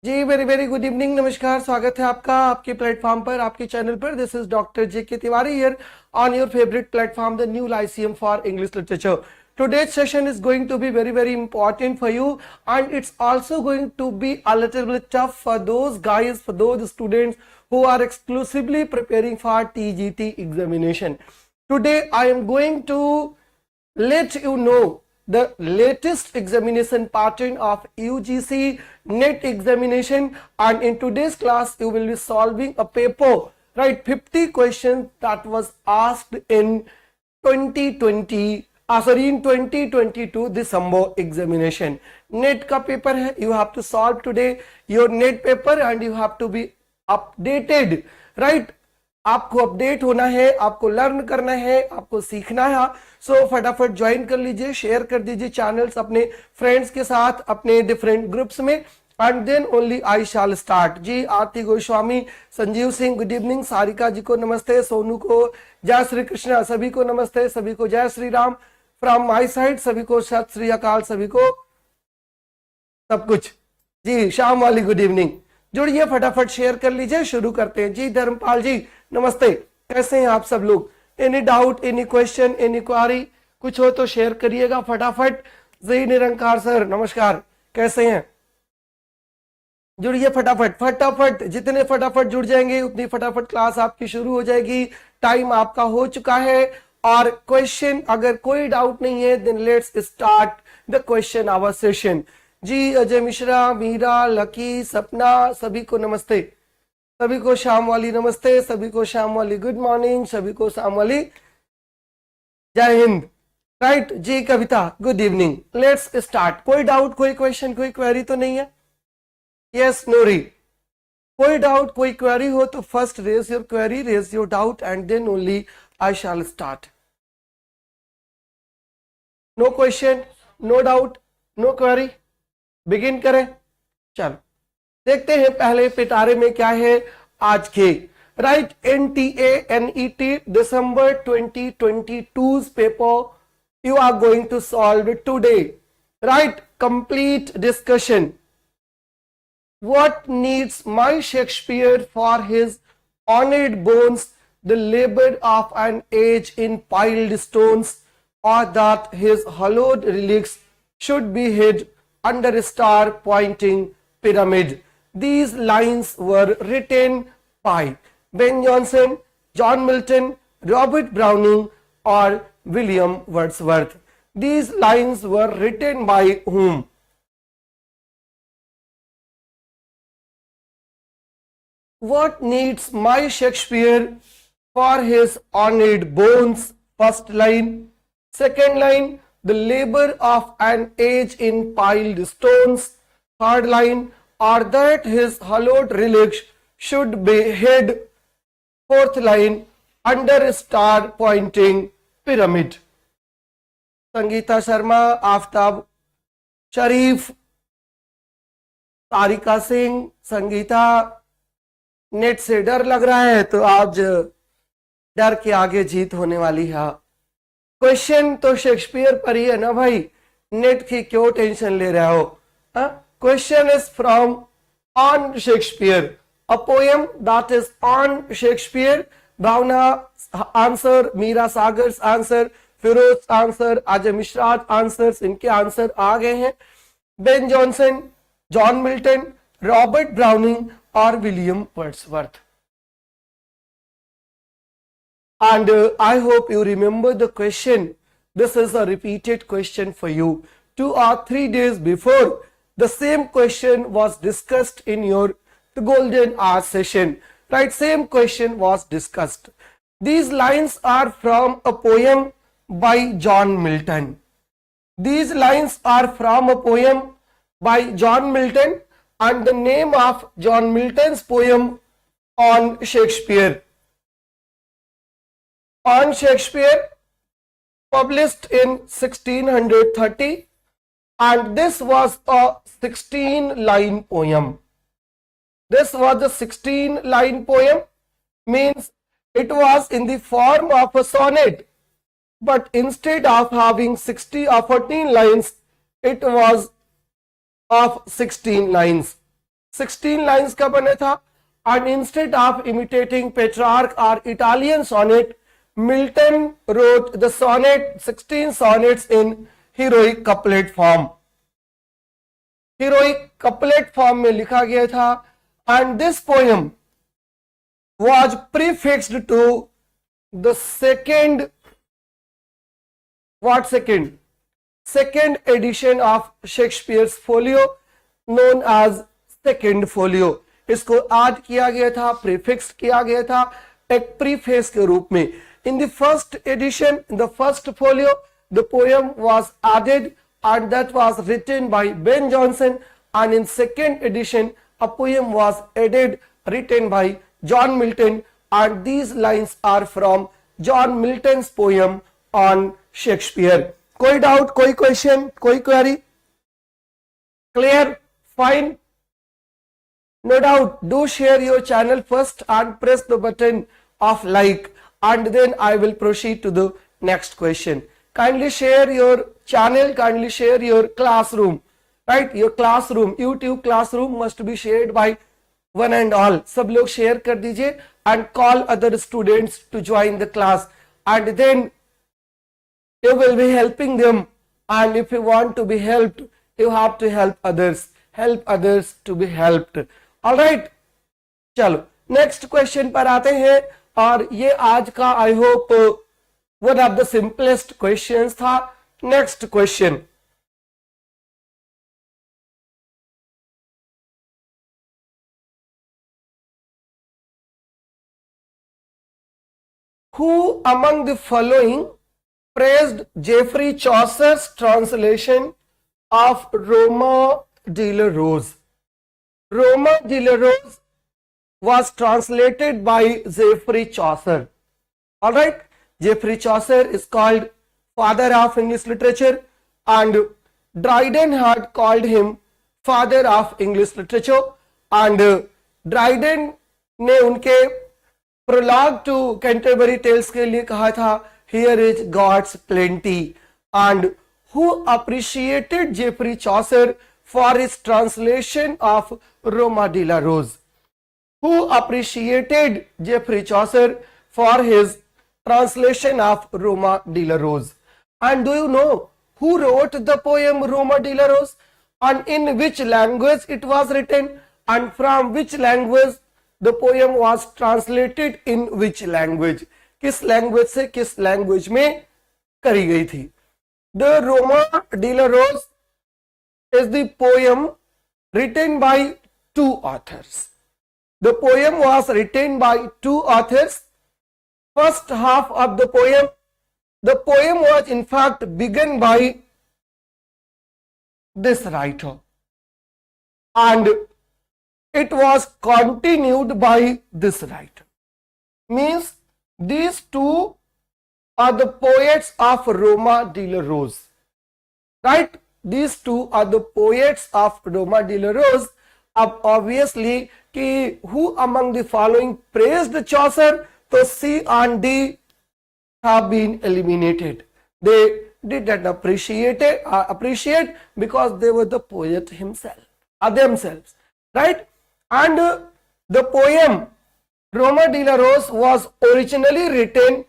जी very very good evening, नमस्कार। स्वागत है आपका आपके प्लेटफॉर्म पर, आपके चैनल पर। This is doctor JK. Tiwari here on your favorite platform, the new lyceum for English literature. Today's session is going to be very important for you, and it's also going to be a little bit tough for those guys, for those students who are exclusively preparing for TGT examination. Today I am going to let you know the latest examination pattern of UGCNET examination, and in today's class you will be solving a paper, right? 50 questions that was asked in 2022 December examination. NET का paper है, you have to solve today your NET paper and you have to be updated, right? आपको update होना है, आपको learn करना है, आपको सीखना है। सो फटाफट ज्वाइन कर लीजिए, शेयर कर दीजिए चैनल्स अपने फ्रेंड्स के साथ, अपने डिफरेंट ग्रुप्स में, and then only I shall start. जी आरती गोस्वामी, संजीव सिंह गुड इवनिंग, सारिका जी को नमस्ते, सोनू को जय श्री कृष्णा, सभी को नमस्ते, सभी को जय Shri Ram from my side, सभी को सत श्री अकाल, सभी को सब कुछ। जी शाम वाली गुड इवनिंग, जुड़िए फटाफट, शेयर कर लीजिए, शुरू करते हैं। जी धर्मपाल जी नमस्ते, कैसे हैं आप सब लोग? Any doubt, any question, any query, कुछ हो तो शेयर करिएगा फटाफट। जय निरंकार सर नमस्कार, कैसे हैं? जुड़िए फटाफट फटाफट, जितने फटाफट जुड़ जाएंगे उतनी फटाफट क्लास आपकी शुरू हो जाएगी। टाइम आपका हो चुका है, और क्वेश्चन अगर कोई डाउट नहीं है then let's start the question hour session. जी अजय मिश्रा, मीरा, लकी, सपना, सभी को नमस्ते, सभी को शाम वाली नमस्ते, सभी को शाम वाली गुड मॉर्निंग, सभी को शाम वाली जय हिंद, राइट? जी Kavita good evening, let's start. कोई डाउट, कोई क्वेश्चन, कोई क्वेरी तो नहीं है? यस नूरी, कोई डाउट, कोई क्वेरी हो तो first raise your query, raise your doubt, and then only I shall start. No question, no doubt, no query, begin करें। चलो देखते हैं पहले पिटारे में क्या है आज के, राइट? NTA दिसंबर 2022 paper you are going to solve today, right? Complete discussion. What needs my Shakespeare for his honored bones, the labor of an age in piled stones, or that his hallowed relics should be hid under a star pointing pyramid? These lines were written by Ben Jonson, John Milton, Robert Browning, or William Wordsworth. These lines were written by whom? What needs my Shakespeare for his honored bones? First line. Second line, the labor of an age in piled stones. Third line, or that his hallowed relics should be hid. Fourth line, under a star pointing pyramid. Sangeeta Sharma, Aftab Sharif, Tarika Singh, Sangeeta, net से डर लग रहा है तो आज डर के आगे जीत होने वाली है। क्वेश्चन तो शेक्सपियर पर ही है ना भाई, नेट की क्यों टेंशन ले रहे हो? Question is from on Shakespeare, a poem that is on Shakespeare. Bhavna answer, Meera Sagar's answer, Firoz answer, Ajay Mishra answers, इनके आंसर आ गए हैं। Ben Jonson, John Milton, Robert Browning or William Wordsworth. And I hope you remember the question. This is a repeated question for you. 2 or 3 days before, the same question was discussed in your golden hour session, right? Same question was discussed. These lines are from a poem by John Milton. These lines are from a poem by John Milton, and the name of John Milton's poem on Shakespeare. On Shakespeare, published in 1630, and this was a 16-line poem. This was a 16-line poem, means it was in the form of a sonnet, but instead of having 60 or 14 lines, it was of 16 lines. 16 lines का बना था, and instead of imitating Petrarch or Italian sonnet, Milton wrote the sonnet 16 sonnets in heroic couplet form. Heroic couplet form में लिखा गया था, and this poem was prefixed to the second edition of Shakespeare's folio known as second folio. इसको add किया गया था, prefix किया गया था एक प्रीफेस के रूप में. In the first edition, in the first folio, the poem was added and that was written by Ben Jonson, and in second edition a poem was added written by John Milton, and these lines are from John Milton's poem on Shakespeare. कोई doubt, कोई question, कोई query? Clear? Fine? No doubt. Do share your channel first and press the button of like, and then I will proceed to the next question. Kindly share your channel, kindly share your classroom, right? Your classroom, YouTube classroom must be shared by one and all. सब लोग share कर दीजिए and call other students to join the class, and then you will be helping them, and if you want to be helped, you have to help others to be helped. All right, चलो next question पर आते हैं, और ये आज का I hope one of the simplest questions था. Next question. Who among the following praised Geoffrey Chaucer's translation of Roma de la Rose? Roma de la Rose was translated by Geoffrey Chaucer. All right, Geoffrey Chaucer is called father of English literature, and Dryden had called him father of English literature, and Dryden ने उनके prologue to Canterbury Tales के लिए कहा था, here is God's plenty. And who appreciated Geoffrey Chaucer for his translation of Roma de la Rose? Who appreciated Geoffrey Chaucer for his translation of Roma de la Rose? And do you know who wrote the poem Roma de la Rose, and in which language it was written, and from which language the poem was translated, in which language? किस language से किस language में करी गई थी? The Roma de la Rose is the poem written by two authors. The poem was written by two authors. First half of the poem was in fact begun by this writer, and it was continued by this writer. Means these two are the poets of Roma de la Rose, right? These two are the poets of Roma de la Rose. Obviously, who among the following praised Chaucer? So C and D have been eliminated. They did not appreciate because they were the poet themselves, right? And the poem Roma de la Rose was originally written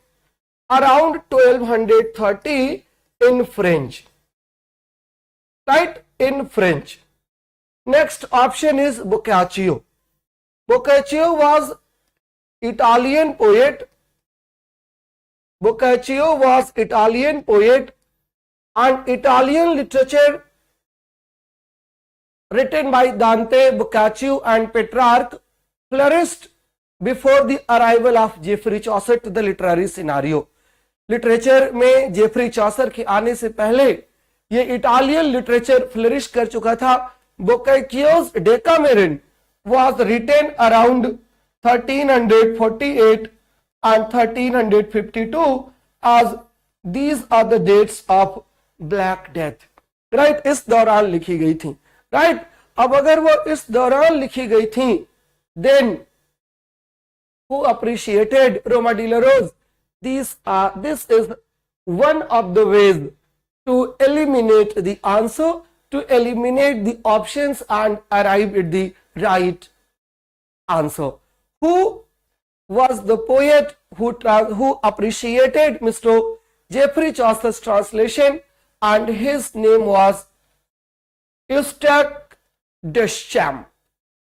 around 1230 in French, right? In French. Next option is Boccaccio. Boccaccio was Italian poet. Boccaccio was Italian poet, and Italian literature written by Dante, Boccaccio and Petrarch flourished before the arrival of Geoffrey Chaucer to the literary scenario. Literature में Jeffrey Chaucer के आने से पहले ये Italian literature flourish कर चुका था. बोक्काचियो's Decameron was written around 1348 and 1352, as these are the dates of Black Death, right? इस दौरान लिखी गई थी, right? अब अगर वो इस दौरान लिखी गई थी, then who appreciated Roma de la Rose? This is one of the ways to eliminate the answer, to eliminate the options and arrive at the right answer. Who was the poet who appreciated Mr. Geoffrey Chaucer's translation, and his name was Eustache Deschamps.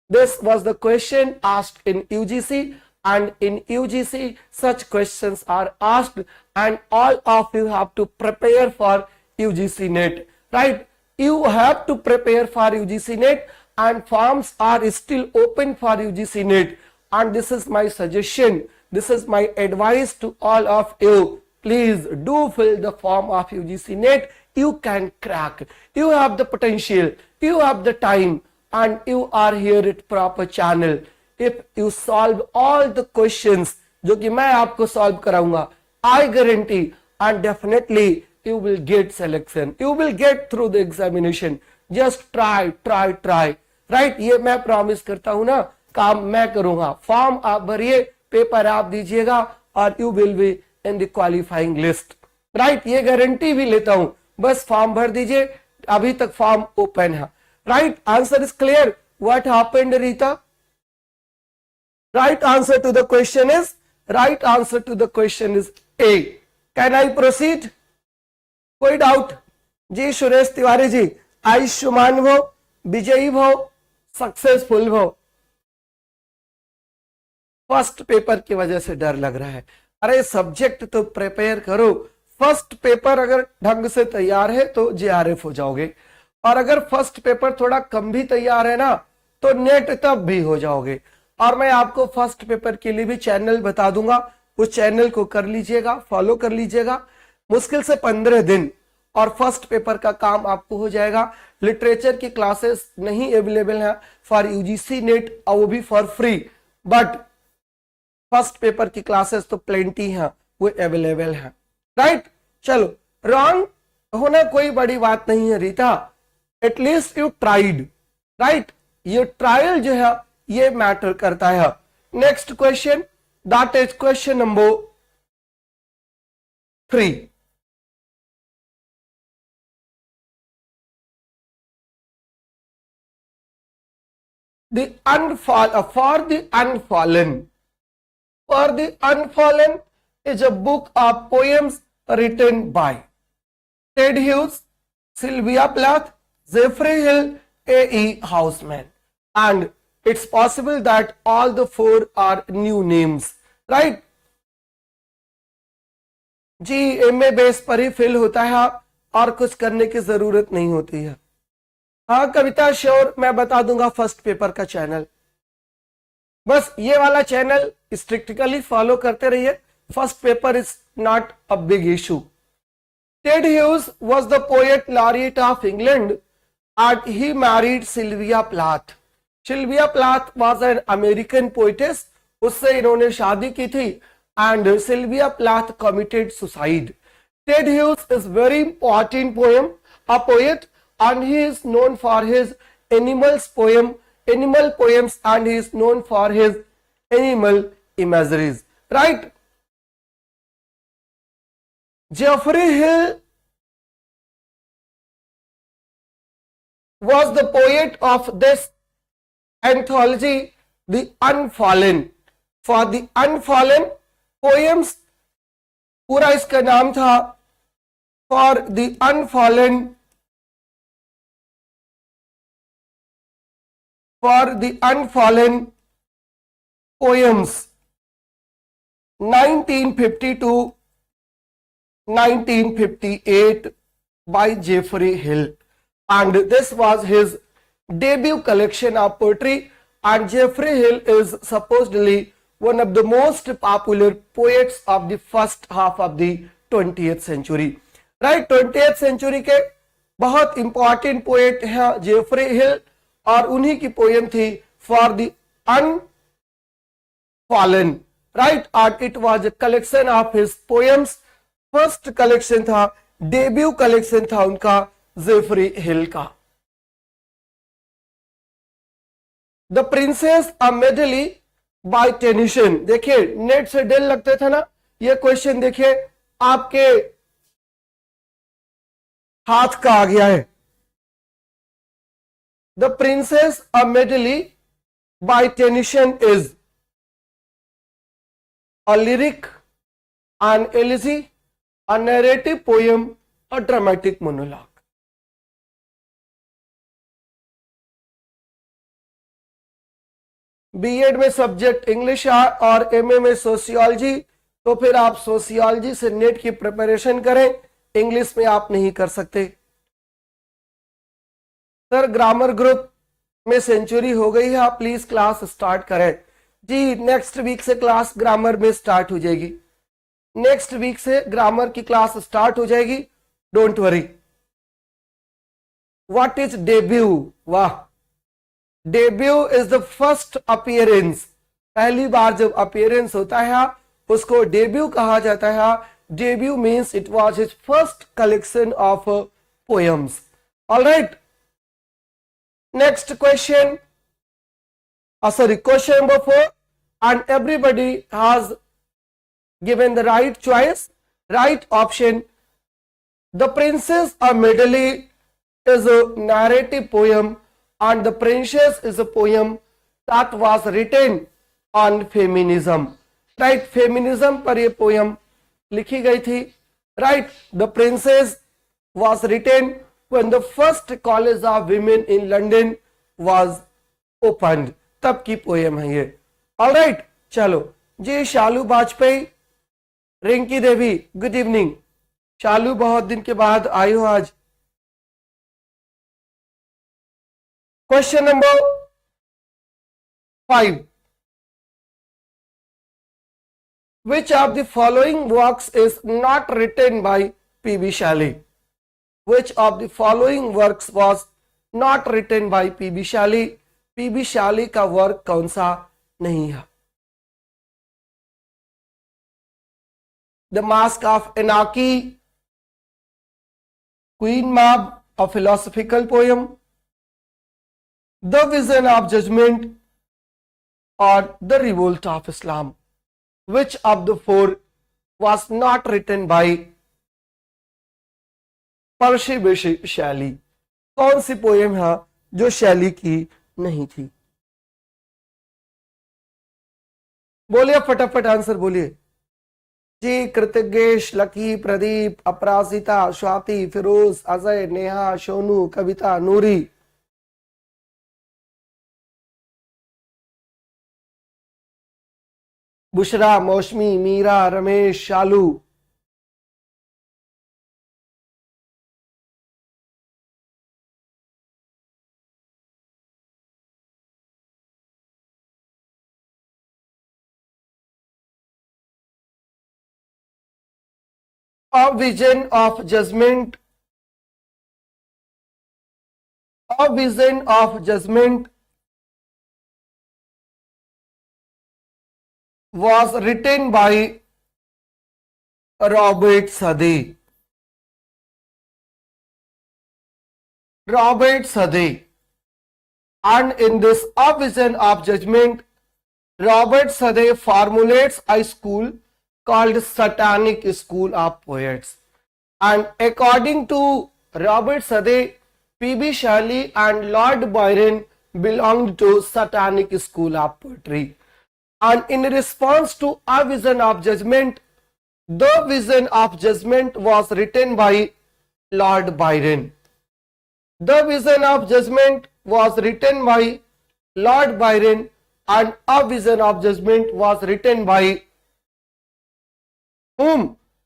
This was the question asked in UGC, and in UGC such questions are asked, and all of you have to prepare for UGCNET, right? You have to prepare for UGCNET, and forms are still open for UGCNET, and this is my suggestion, this is my advice to all of you. Please do fill the form of UGCNET. You can crack, you have the potential, you have the time, and you are here at proper channel. If you solve all the questions जो कि मैं आपको solve कराऊंगा, I guarantee and definitely you will get selection, you will get through the examination. Just try, right? ये मैं promise करता हूं ना, काम मैं करूंगा. फॉर्म आप भरिए, पेपर आप दीजिएगा, और you will be in the qualifying list, right? ये गारंटी भी लेता हूं. बस फॉर्म भर दीजिए, अभी तक फॉर्म ओपन है. Right answer is clear. What happened, Rita? Right answer to the question is A. Can I proceed? कोई डाउट? जी सुरेश तिवारी जी, आयुष्मान भव, विजयी भव, सक्सेसफुल भव. फर्स्ट पेपर की वजह से डर लग रहा है. अरे सब्जेक्ट तो प्रिपेयर करो. फर्स्ट पेपर अगर ढंग से तैयार है तो JRF हो जाओगे, और अगर फर्स्ट पेपर थोड़ा कम भी तैयार है ना तो नेट तब भी हो जाओगे. और मैं आपको फर्स्ट पेपर के लिए भी चैनल बता दूंगा, उस चैनल को कर लीजिएगा, फॉलो कर लीजिएगा. मुश्किल से 15 दिन और फर्स्ट पेपर का काम आपको हो जाएगा. लिटरेचर की क्लासेस नहीं अवेलेबल है फॉर UGCNET, और वो भी for free, but first paper की क्लासेस तो प्लेंटी हैं, वो अवेलेबल है. राइट? चलो, रॉन्ग होना कोई बड़ी बात नहीं है Rita. At least you tried, right? ये ट्रायल जो है ये मैटर करता है. Next question, that is question number 3. For the Unfallen is a book of poems written by Ted Hughes, Sylvia Plath, Geoffrey Hill, A.E. Houseman, and it's possible that all the 4 are new names, right? जी MA base पर ही fill होता है और कुछ करने की जरूरत नहीं होती है. हाँ कविता, श्योर मैं बता दूंगा फर्स्ट पेपर का चैनल. बस ये वाला चैनल स्ट्रिक्टली फॉलो करते रहिए. First paper is not a big issue. Ted Hughes was the poet laureate of England, and he married Sylvia Plath. Sylvia Plath was an American poetess. उससे इन्होंने शादी की थी, and Sylvia Plath committed suicide. Ted Hughes is very important a poet, and he is known for his animal poems, and he is known for his animal imageries, right? Geoffrey Hill was the poet of this anthology, The Unfallen. For The Unfallen poems, पूरा इसका नाम था For the Unfallen poems 1952-1958 by Geoffrey Hill, and this was his debut collection of poetry, and Geoffrey Hill is supposedly one of the most popular poets of the first half of the 20th century, right? 20th century के बहुत important poet हैं Geoffrey Hill, और उन्हीं की poem थी For the Unfallen, right? And it was a collection of his poems. First collection था, debut collection था उनका जेफरी हिल का. The princess a medley by Tennyson. देखिए नेट से डर लगते थे ना, ये क्वेश्चन देखिए आपके हाथ का आ गया है. The princess a medley by tennyson is a lyric, an elegy, a narrative poem, a dramatic monologue. BEd में सब्जेक्ट इंग्लिश और एमए में सोशियोलॉजी, तो फिर आप सोशियोलॉजी से नेट की प्रिपरेशन करें, इंग्लिश में आप नहीं कर सकते। सर ग्रामर ग्रुप में सेंचुरी हो गई है, आप प्लीज क्लास स्टार्ट करें। जी नेक्स्ट वीक से क्लास ग्रामर में स्टार्ट हो जाएगी, नेक्स्ट वीक से ग्रामर की क्लास स्टार्ट हो जाएगी, don't worry. What is debut? वाह, debut is the first appearance, पहली बार जब अपीयरेंस होता है उसको डेब्यू कहा जाता है। Debut means it was his first collection of poems. Alright, next question, sorry, question number 4, and everybody has given the right choice, right option. The Princess of Medley is a narrative poem and The Princess is a poem that was written on feminism. Right, feminism पर ये poem लिखी गई थी. Right, The Princess was written when the first college of women in London was opened. तब की poem है ये। Alright, चलो जी। शालू वाजपेयी, रिंकी देवी, गुड इवनिंग। शालू बहुत दिन के बाद आई हो आज। Question number 5, which of the following works is not written by P.B. Shelley? Which of the following works was not written by P.B. Shelley? P B Shelley का वर्क कौन सा नहीं है? The mask of anarchy, queen Mab, a philosophical poem, the vision of judgement और the revolt of Islam. Which of the four was not written by Percy Bysshe Shelley? कौन सी poem है जो शैली की नहीं थी? बोलिए फटाफट आंसर बोलिए जी। कृतज्ञेश, लकी, प्रदीप, अपराजिता, स्वाति, फिरोज, अजय, नेहा, सोनू, कविता, नूरी। बुशरा, मौसमी, मीरा, रमेश, शालू। A vision of judgment, a vision of judgment was written by Robert Sade. Robert Sade. And in this A Vision of Judgment, Robert Sade formulates a school called Satanic School of Poets. And according to Robert Sade, P.B. Shelley and Lord Byron belonged to Satanic School of Poetry. And in response to A Vision of Judgment, The Vision of Judgment was written by Lord Byron. The Vision of Judgment was written by Lord Byron and A Vision of Judgment was written by whom?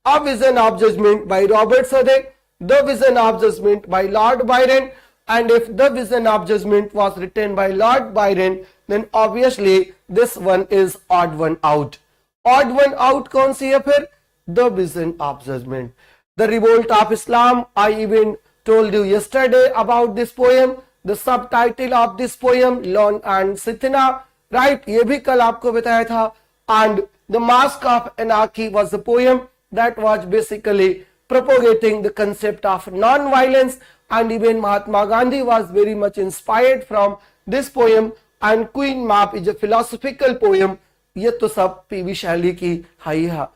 A Vision of Judgment by Robert Sade, The Vision of Judgment by Lord Byron. And if The Vision of Judgment was written by Lord Byron, then obviously this one is odd one out. Odd one out कौन सी है फिर? The Vision of Judgment. The Revolt of Islam, I even told you yesterday about this poem. The subtitle of this poem, Lon and Sithina, right? ये भी कल आपको बताया था. And The Mask of Anarchy was a poem that was basically propagating the concept of non-violence, and even Mahatma Gandhi was very much inspired from this poem. And Queen Map is a philosophical poem. ये तो सब PB Shelley की high है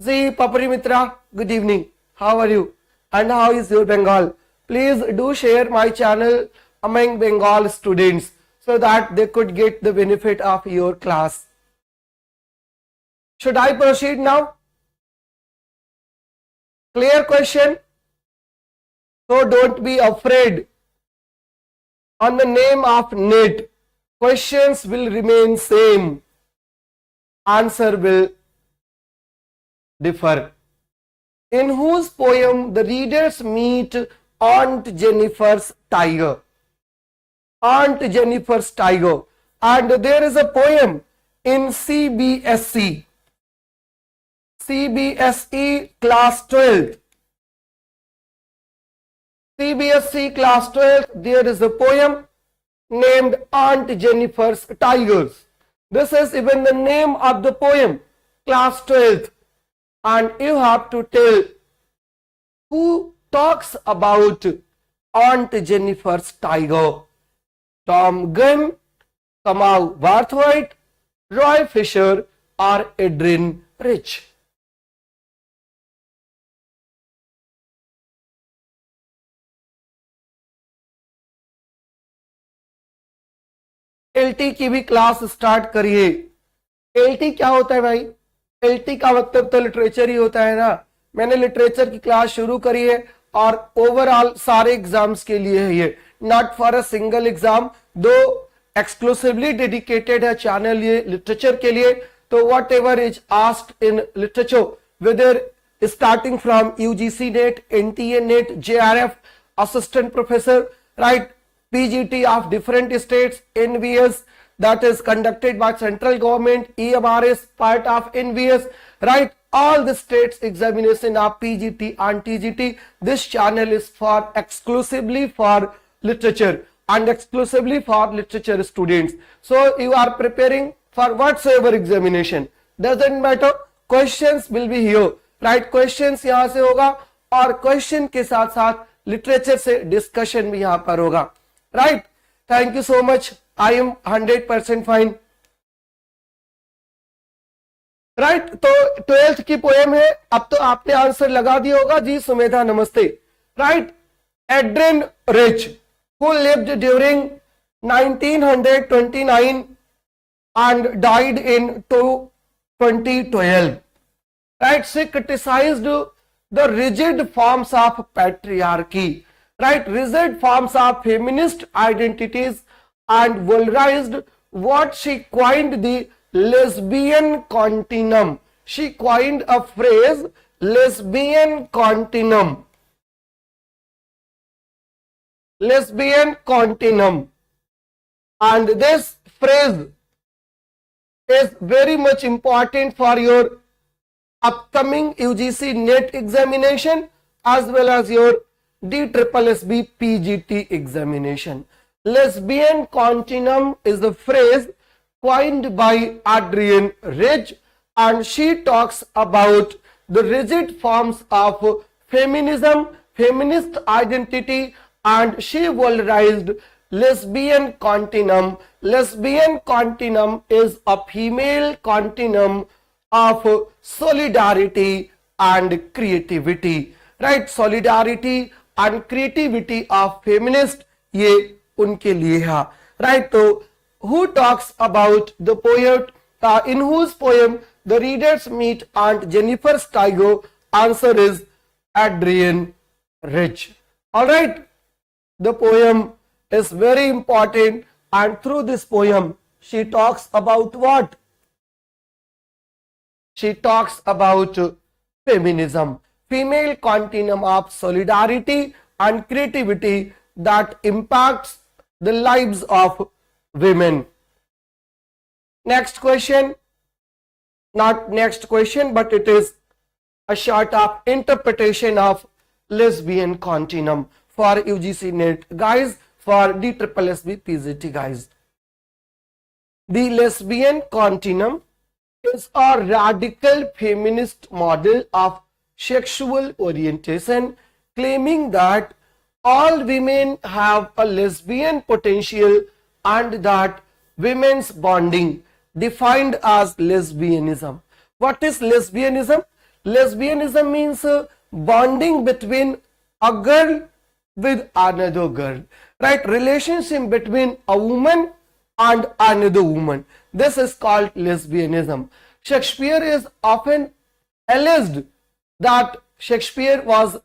जी। पपरी मित्रा, good evening. How are you? And how is your Bengal? Please do share my channel among Bengal students so that they could get the benefit of your class. Should I proceed now? Clear question? So don't be afraid. On the name of NET, questions will remain same. Answer will differ. In whose poem the readers meet Aunt Jennifer's tiger? Aunt Jennifer's tiger. And there is a poem in CBSE class 12. CBSE class 12, there is a poem named Aunt Jennifer's Tigers. This is even the name of the poem, class 12. And you have to tell who talks about Aunt Jennifer's tiger. Tom Gunn, Kamau Barthwaite, Roy Fisher, or Adrian Rich. LT की भी class start करिए। LT क्या होता है भाई? LT का मतलब तो लिटरेचर ही होता है ना। मैंने लिटरेचर की क्लास शुरू करी है और ओवरऑल सारे एग्जाम्स के लिए है ये, not for a single exam. दो एक्सक्लूसिवली डेडिकेटेड है चैनल ये लिटरेचर के लिए। तो whatever is asked in literature, whether starting from UGCNET, NTA NET, JRF, assistant professor, right, PGT of different states, NVS that is conducted by central government, EMRS part of NVS, right, all the states examination of PGT and TGT. This channel is for exclusively for literature and exclusively for literature students. So you are preparing for whatsoever examination, doesn't matter, questions will be here, right, questions यहाँ से होगा और question के साथ साथ literature से discussion भी यहाँ पर होगा, right. Thank you so much, I am 100% fine, right. तो 12th की पोएम है। अब तो आपने आंसर लगा दिया होगा जी। सुमेधा नमस्ते, right. Adrian rich who lived during 1929 and died in 2012, right, she criticized the rigid forms of patriarchy, right, rigid forms of feminist identities, and vulgarized what she coined the lesbian continuum. She coined a phrase, lesbian continuum. Lesbian continuum, and this phrase is very much important for your upcoming UGC NET examination as well as your DSSSB PGT examination. Lesbian continuum is the phrase coined by Adrienne Rich, and she talks about the rigid forms of feminism, feminist identity, and she vulgarized lesbian continuum. Lesbian continuum is a female continuum of solidarity and creativity, right, solidarity and creativity of feminist, ये उनके लिए है, right। तो who talks about the poet in whose poem the readers meet Aunt Jennifer's tiger? Answer is Adrienne Rich, all right। The poem is very important, and through this poem she talks about what? She talks about feminism, female continuum of solidarity and creativity that impacts the lives of women. Next question, not next question, but it is a short of interpretation of lesbian continuum for UGC NET guys, for DSSSB PGT guys. The lesbian continuum is a radical feminist model of sexual orientation claiming that all women have a lesbian potential and that women's bonding defined as lesbianism. What is lesbianism? Lesbianism means bonding between a girl with another girl, right, relationship between a woman and another woman. This is called lesbianism. Shakespeare is often alleged that Shakespeare was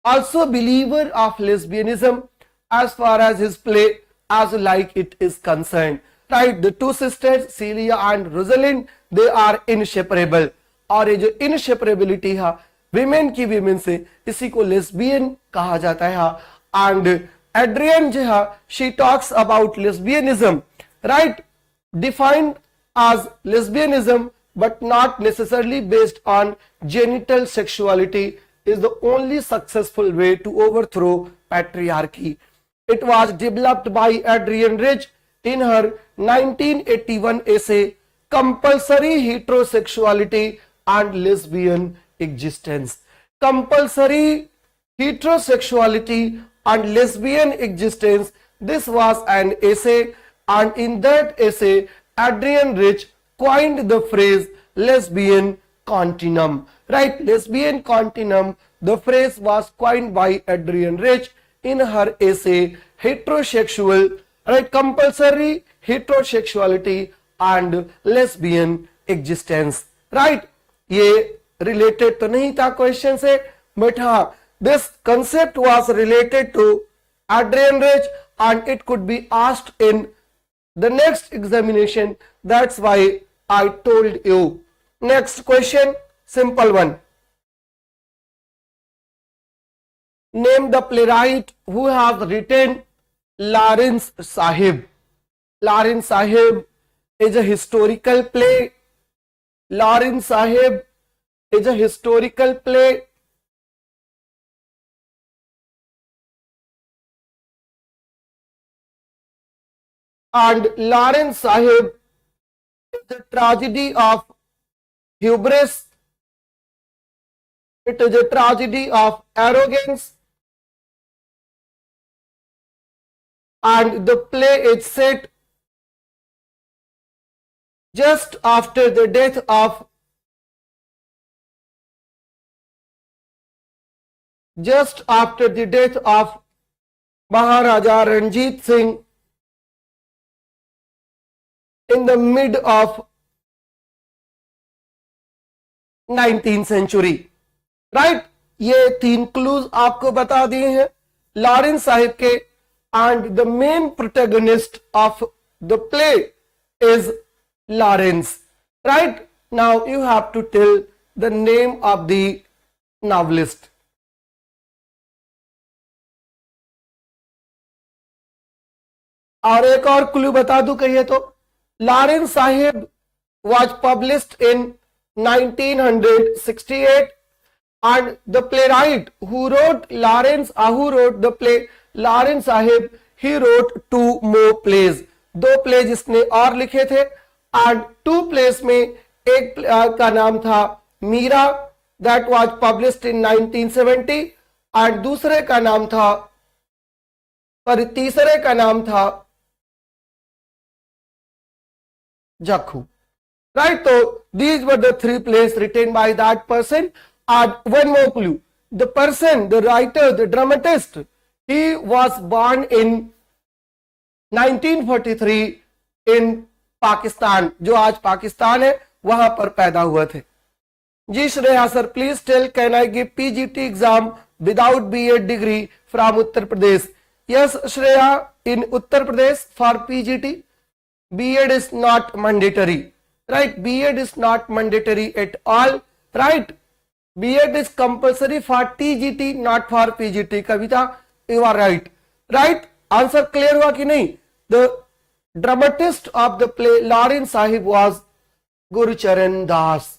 also believer of lesbianism as far as his play as like it is concerned. Right, the two sisters Celia and Rosalind, they are inseparable. और ये जो inseparability है women की women से, इसी को lesbian कहा जाता है. एंड एड्रियन जो है, she talks about lesbianism, right, defined as lesbianism but not necessarily based on genital sexuality is the only successful way to overthrow patriarchy. It was developed by Adrienne Rich in her 1981 essay Compulsory Heterosexuality and Lesbian Existence. Compulsory heterosexuality and lesbian existence. This was an essay, and in that essay Adrienne Rich coined the phrase lesbian continuum. Right, lesbian continuum, the phrase was coined by Adrienne Rich in her essay Heterosexual, right, Compulsory Heterosexuality and Lesbian Existence. Right, ये related तो नहीं था question से, but हाँ, this concept was related to Adrienne Rich and it could be asked in the next examination. That's why I told you. Next question, simple one. Name the playwright who has written Lawrence Sahib. Lawrence Sahib is a historical play. Lawrence Sahib is a historical play. And Lawrence Sahib is the tragedy of hubris. It is a tragedy of arrogance. And the play is set just after the death of Maharaja Ranjit Singh in the mid of 19th century. Right, ये तीन clues आपको बता दिए हैं Lawrence Sahib के. And the main protagonist of the play is Lawrence. Right, now you have to tell the name of the novelist. और एक और क्लू बता दूं कहिए तो, Lawrence Sahib was published in 1968 and the playwright who wrote the play Lawrence Sahib, he wrote 2 more plays. 2 plays इसने और लिखे थे and 2 plays में एक का नाम था Meera, that was published in 1970 and दूसरे का नाम था, और तीसरे का नाम था Jakhu. Right, so these were the 3 plays written by that person. And one more clue, the person, the writer, the dramatist, he was born in 1943 in Pakistan. जो आज पाकिस्तान है वहां पर पैदा हुए थे. जी Shreya sir, please tell can I give PGT exam without B Ed degree from Uttar Pradesh? Yes Shreya, in Uttar Pradesh for PGT B.Ed is not mandatory, right? B.Ed is not mandatory at all, right? B.Ed is compulsory for TGT, not for PGT. Kavita, you are right, right? Answer clear हुआ कि नहीं? The dramatist of the play Lawrence Sahib was Gurucharan Das,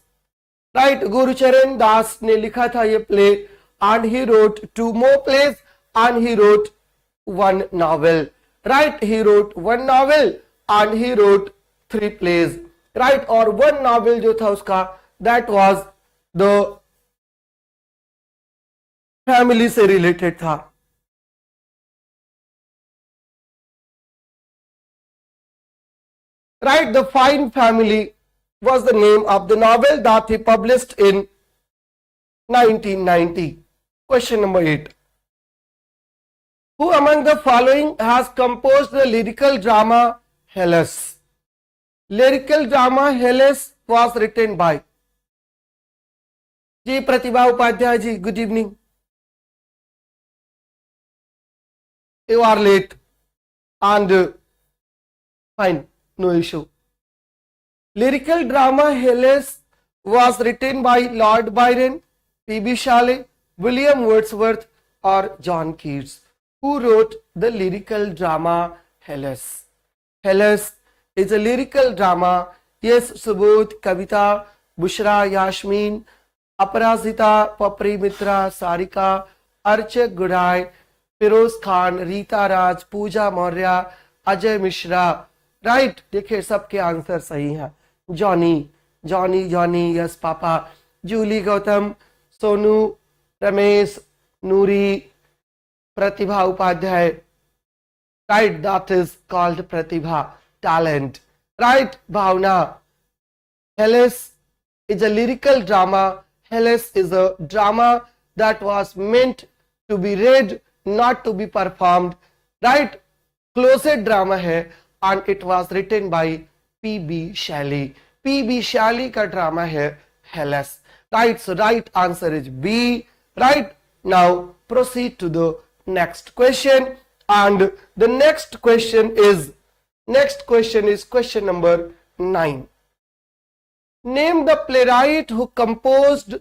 right? Gurucharan Das ने लिखा था ये play and he wrote 2 more plays and he wrote 1 novel, right? He wrote 1 novel and he wrote 3 plays, right? और 1 novel जो था उसका, that was the family से related था. Right, The Fine Family was the name of the novel that he published in 1990. Question number 8. Who among the following has composed the lyrical drama Hellas. Lyrical drama Hellas was written by ji Pratibha Upadhyay ji. Good evening. You are late and fine, no issue. Lyrical drama Hellas was written by Lord Byron, P.B. Shelley, William Wordsworth or John Keats. Who wrote the lyrical drama Hellas? Hellas is a lyrical drama. Yes, Subodh, Kavita, Bushra, Yasmin, Aparajita, Papri Mitra, Sarika, Archak Gudai, Firoz Khan, Rita Raj, Pooja Maurya, Ajay Mishra. Right देखिए सबके answer सही हैं. Johnny Johnny Johnny yes papa. Julie Gautam, Sonu, Ramesh, Noori, Pratibha Upadhyay. Right that is called प्रतिभा, talent. Right Bhavna. Hellas is a lyrical drama. Hellas is a drama that was meant to be read, not to be performed. Right? Closet drama है and it was written by P.B. Shelley. P.B. Shelley का drama है Hellas. Right, so right answer is B. Right, now proceed to the next question, and the next question is question number 9. Name the playwright who composed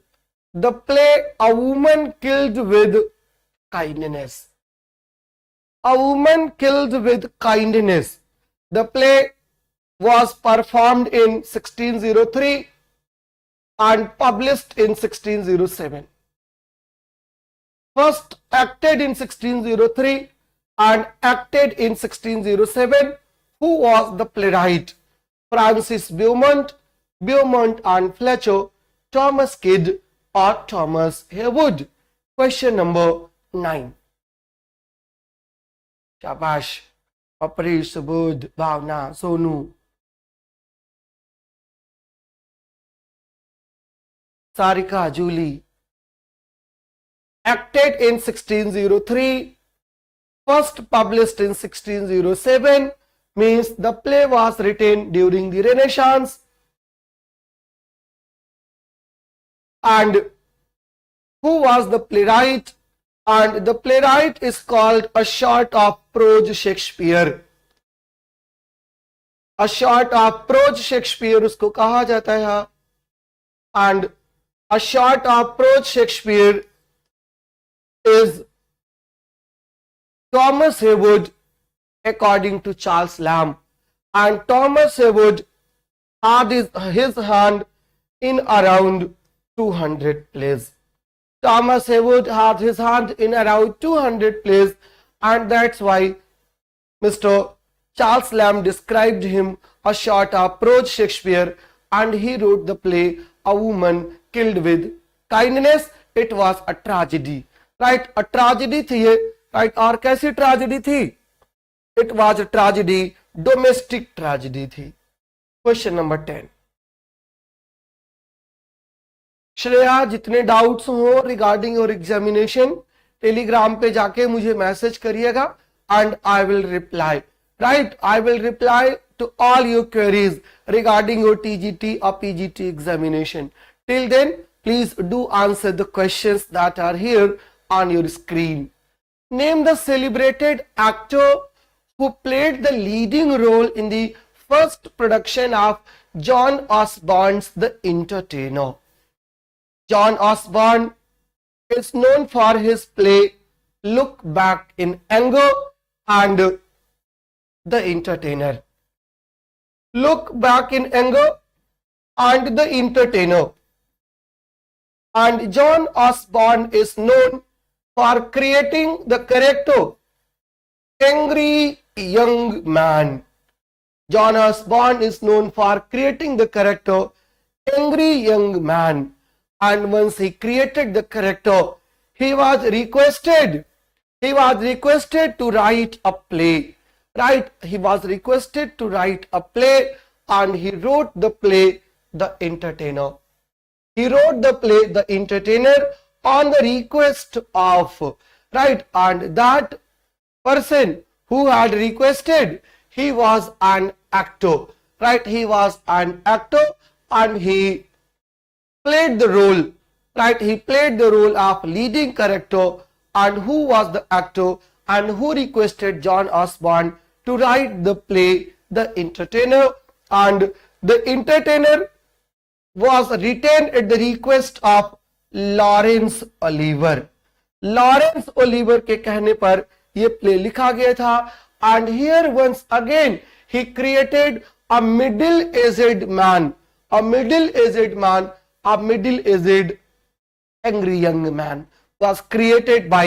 the play A Woman Killed with Kindness. A Woman Killed with Kindness. The play was performed in 1603 and published in 1607. First acted in 1603 and acted in 1607. Who was the playwright? Francis Beaumont, Beaumont and Fletcher, Thomas Kidd or Thomas Heywood? Question number 9. Shabash. Papri, Subodh, Bhavna, Sonu, Sarika, Julie. Acted in 1603, first published in 1607, means the play was written during the Renaissance. And who was the playwright? And the playwright is called a sort of prose Shakespeare. A sort of prose Shakespeare उसको कहा जाता है. And a sort of prose Shakespeare is Thomas Heywood according to Charles Lamb. And Thomas Heywood had his hand in around 200 plays. Thomas Heywood had his hand in around 200 plays, and that's why Mr. Charles Lamb described him a sort of prose Shakespeare, and he wrote the play A Woman Killed with Kindness. It was a tragedy. Right? A tragedy थी ये. Right? और कैसी tragedy थी? It was a tragedy, domestic tragedy थी. Question number 10. Shreya, जितने doubts हो regarding your examination Telegram पे जाके मुझे मैसेज करिएगा and I will reply. Right, I will reply to all your queries regarding your TGT और PGT examination. Till then please do answer the questions that are here on your screen. Name the celebrated actor who played the leading role in the first production of John Osborne's The Entertainer. John Osborne is known for his play Look Back in Anger and The Entertainer. Look Back in Anger and The Entertainer. And John Osborne is known for creating the character Angry Young Man. John Osborne is known for creating the character Angry Young Man. And once he created the character, he was requested to write a play. Right? He was requested to write a play, and he wrote the play The Entertainer. He wrote the play The Entertainer on the request of, right, and that person who had requested, he was an actor, right? He was an actor and he played the role, right? He played the role of leading character. And who was the actor and who requested John Osborne to write the play The Entertainer? And The Entertainer was written at the request of Laurence Olivier. Laurence Olivier के कहने पर यह play लिखा गया था. And here once again he created a middle aged man, a middle aged man, a middle aged angry young man was created by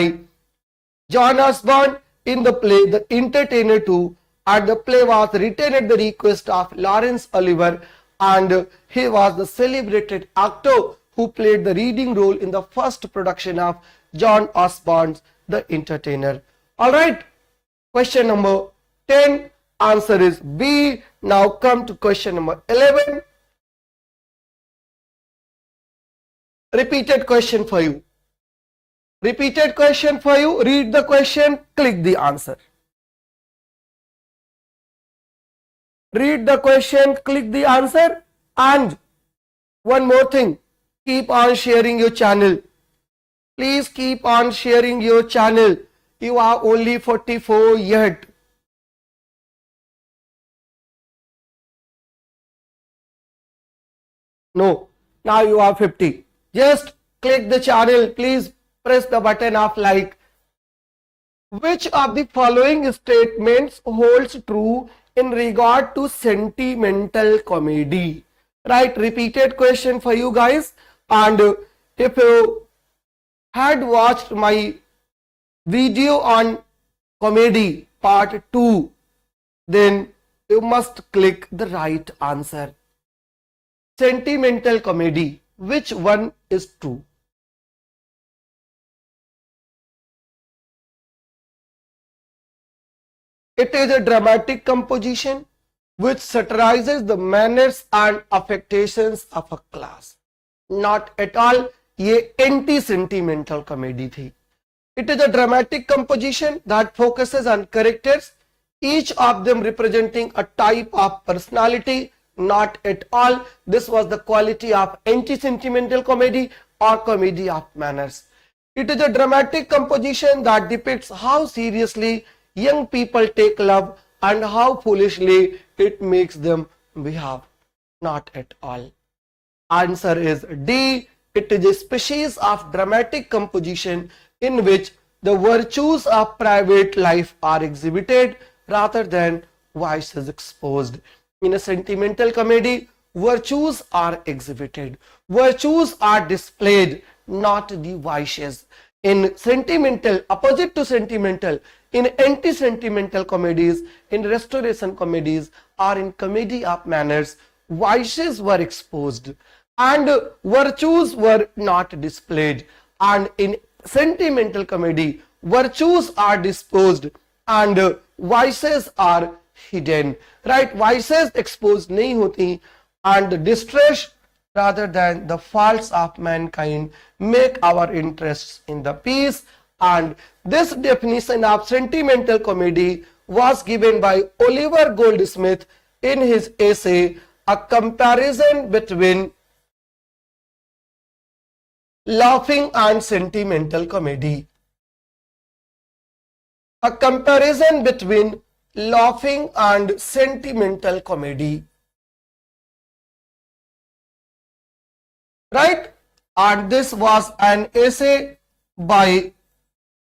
John Osborne in the play The Entertainer 2, and the play was written at the request of Laurence Olivier, and he was the celebrated actor who played the leading role in the first production of John Osborne's The Entertainer. Alright, question number 10, answer is B. Now come to question number 11. Repeated question for you. Repeated question for you. Read the question, click the answer. Read the question, click the answer. And one more thing, keep on sharing your channel. Please keep on sharing your channel. You are only 44 yet. No, now you are 50. Just click the channel. Please press the button of like. Which of the following statements holds true in regard to sentimental comedy? Right, repeated question for you guys. And if you had watched my video on comedy part 2, then you must click the right answer. Sentimental comedy, which one is true? It is a dramatic composition which satirizes the manners and affectations of a class. Not at all. ये anti-sentimental comedy थी. It is a dramatic composition that focuses on characters, each of them representing a type of personality. Not at all. This was the quality of anti-sentimental comedy or comedy of manners. It is a dramatic composition that depicts how seriously young people take love and how foolishly it makes them behave. Not at all. Answer is D. It is a species of dramatic composition in which the virtues of private life are exhibited rather than vices exposed. In a sentimental comedy, virtues are exhibited, virtues are displayed, not the vices. In sentimental, opposite to sentimental, in anti-sentimental comedies, in restoration comedies, or in comedy of manners, vices were exposed and virtues were not displayed. And in sentimental comedy, virtues are disposed and vices are hidden. Right? Vices exposed nahi hoti, and the distress rather than the faults of mankind make our interests in the peace. And this definition of sentimental comedy was given by Oliver Goldsmith in his essay A Comparison Between Laughing and Sentimental Comedy. A comparison between laughing and sentimental comedy. Right? And this was an essay by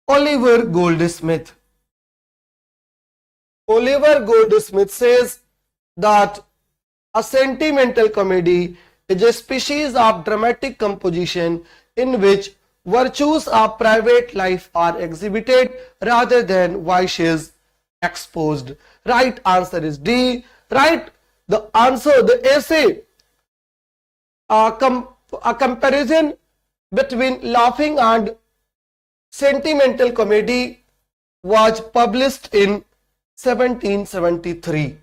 Oliver Goldsmith. Oliver Goldsmith says that a sentimental comedy is a species of dramatic composition in which virtues of private life are exhibited rather than vices exposed. Right answer is D. Right? The answer, the essay, a comparison between laughing and sentimental comedy was published in 1773.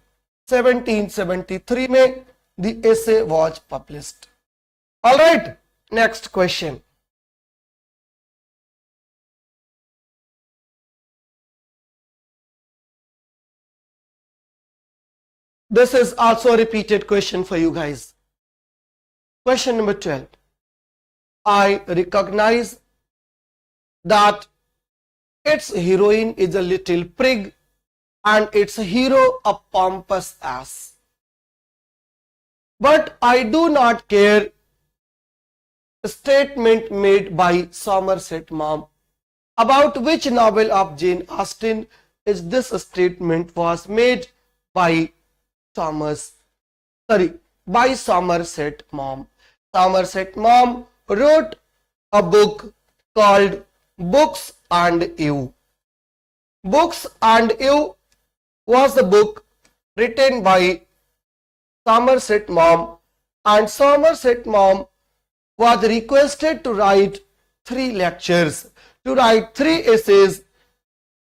1773 में the essay was published. All right, next question. This is also a repeated question for you guys. Question number 12. I recognize that its heroine is a little prig and its hero a pompous ass. But I do not care. Statement made by Somerset Maugham. About which novel of Jane Austen is this statement was made by Somerset Maugham. Somerset Maugham wrote a book called Books and You. Books and You was the book written by Somerset Maugham, and Somerset Maugham was requested to write 3 lectures, to write 3 essays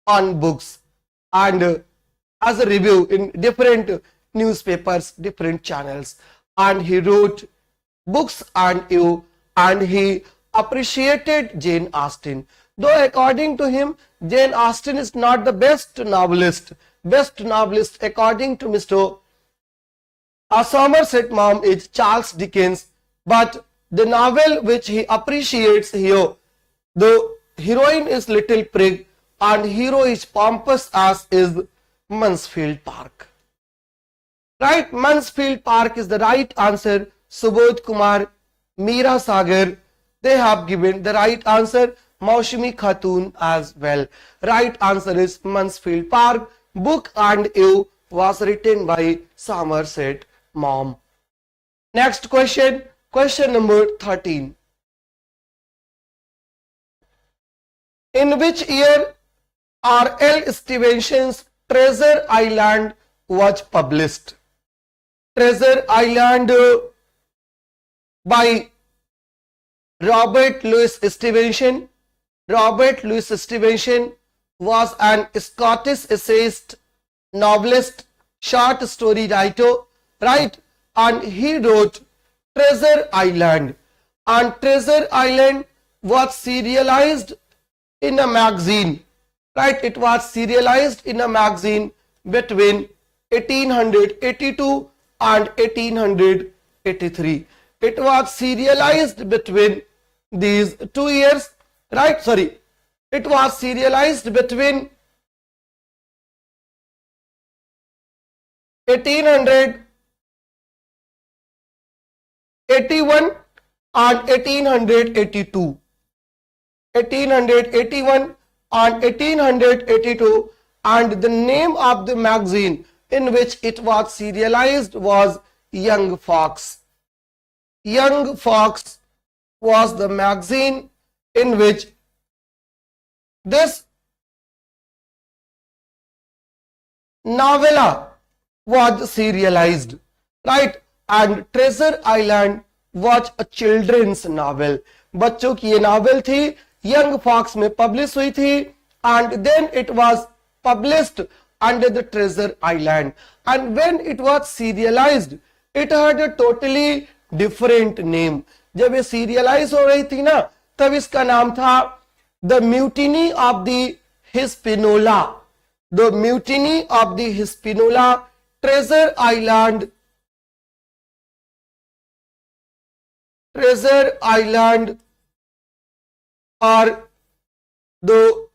on books, and as a review in different newspapers, different channels, and he wrote Books and You, and he appreciated Jane Austen. Though according to him, Jane Austen is not the best novelist. Best novelist according to Mr. Somerset Maugham is Charles Dickens, but the novel which he appreciates here, the heroine is little prig and hero is pompous ass, is Mansfield Park. Right, Mansfield Park is the right answer. Subodh Kumar, Meera Sagar, they have given the right answer. Maushami Khatun as well. Right answer is Mansfield Park. Book and You was written by Somerset Maugham. Next question, question number 13. In which year R.L. Stevenson's Treasure Island was published? Treasure Island by Robert Louis Stevenson. Robert Louis Stevenson was an Scottish essayist, novelist, short story writer, right? And he wrote Treasure Island, and Treasure Island was serialized in a magazine, right? It was serialized in a magazine between 1882 and 1883. It was serialized between these 2 years, right? Sorry, it was serialized between 1881 and 1882. 1881 and 1882, and the name of the magazine in which it was serialized was Young Fox. Young Fox was the magazine in which this novella was serialized, right? And Treasure Island was a children's novel. बच्चों की ये novel थी, young fox में publish हुई थी, and then it was published under the Treasure Island. And when it was serialized, it had a totally different name. जब ये serialize हो रही थी ना, तब इसका नाम था The Mutiny of the Hispaniola. The Mutiny of the Hispaniola. Treasure Island. Treasure Island, or the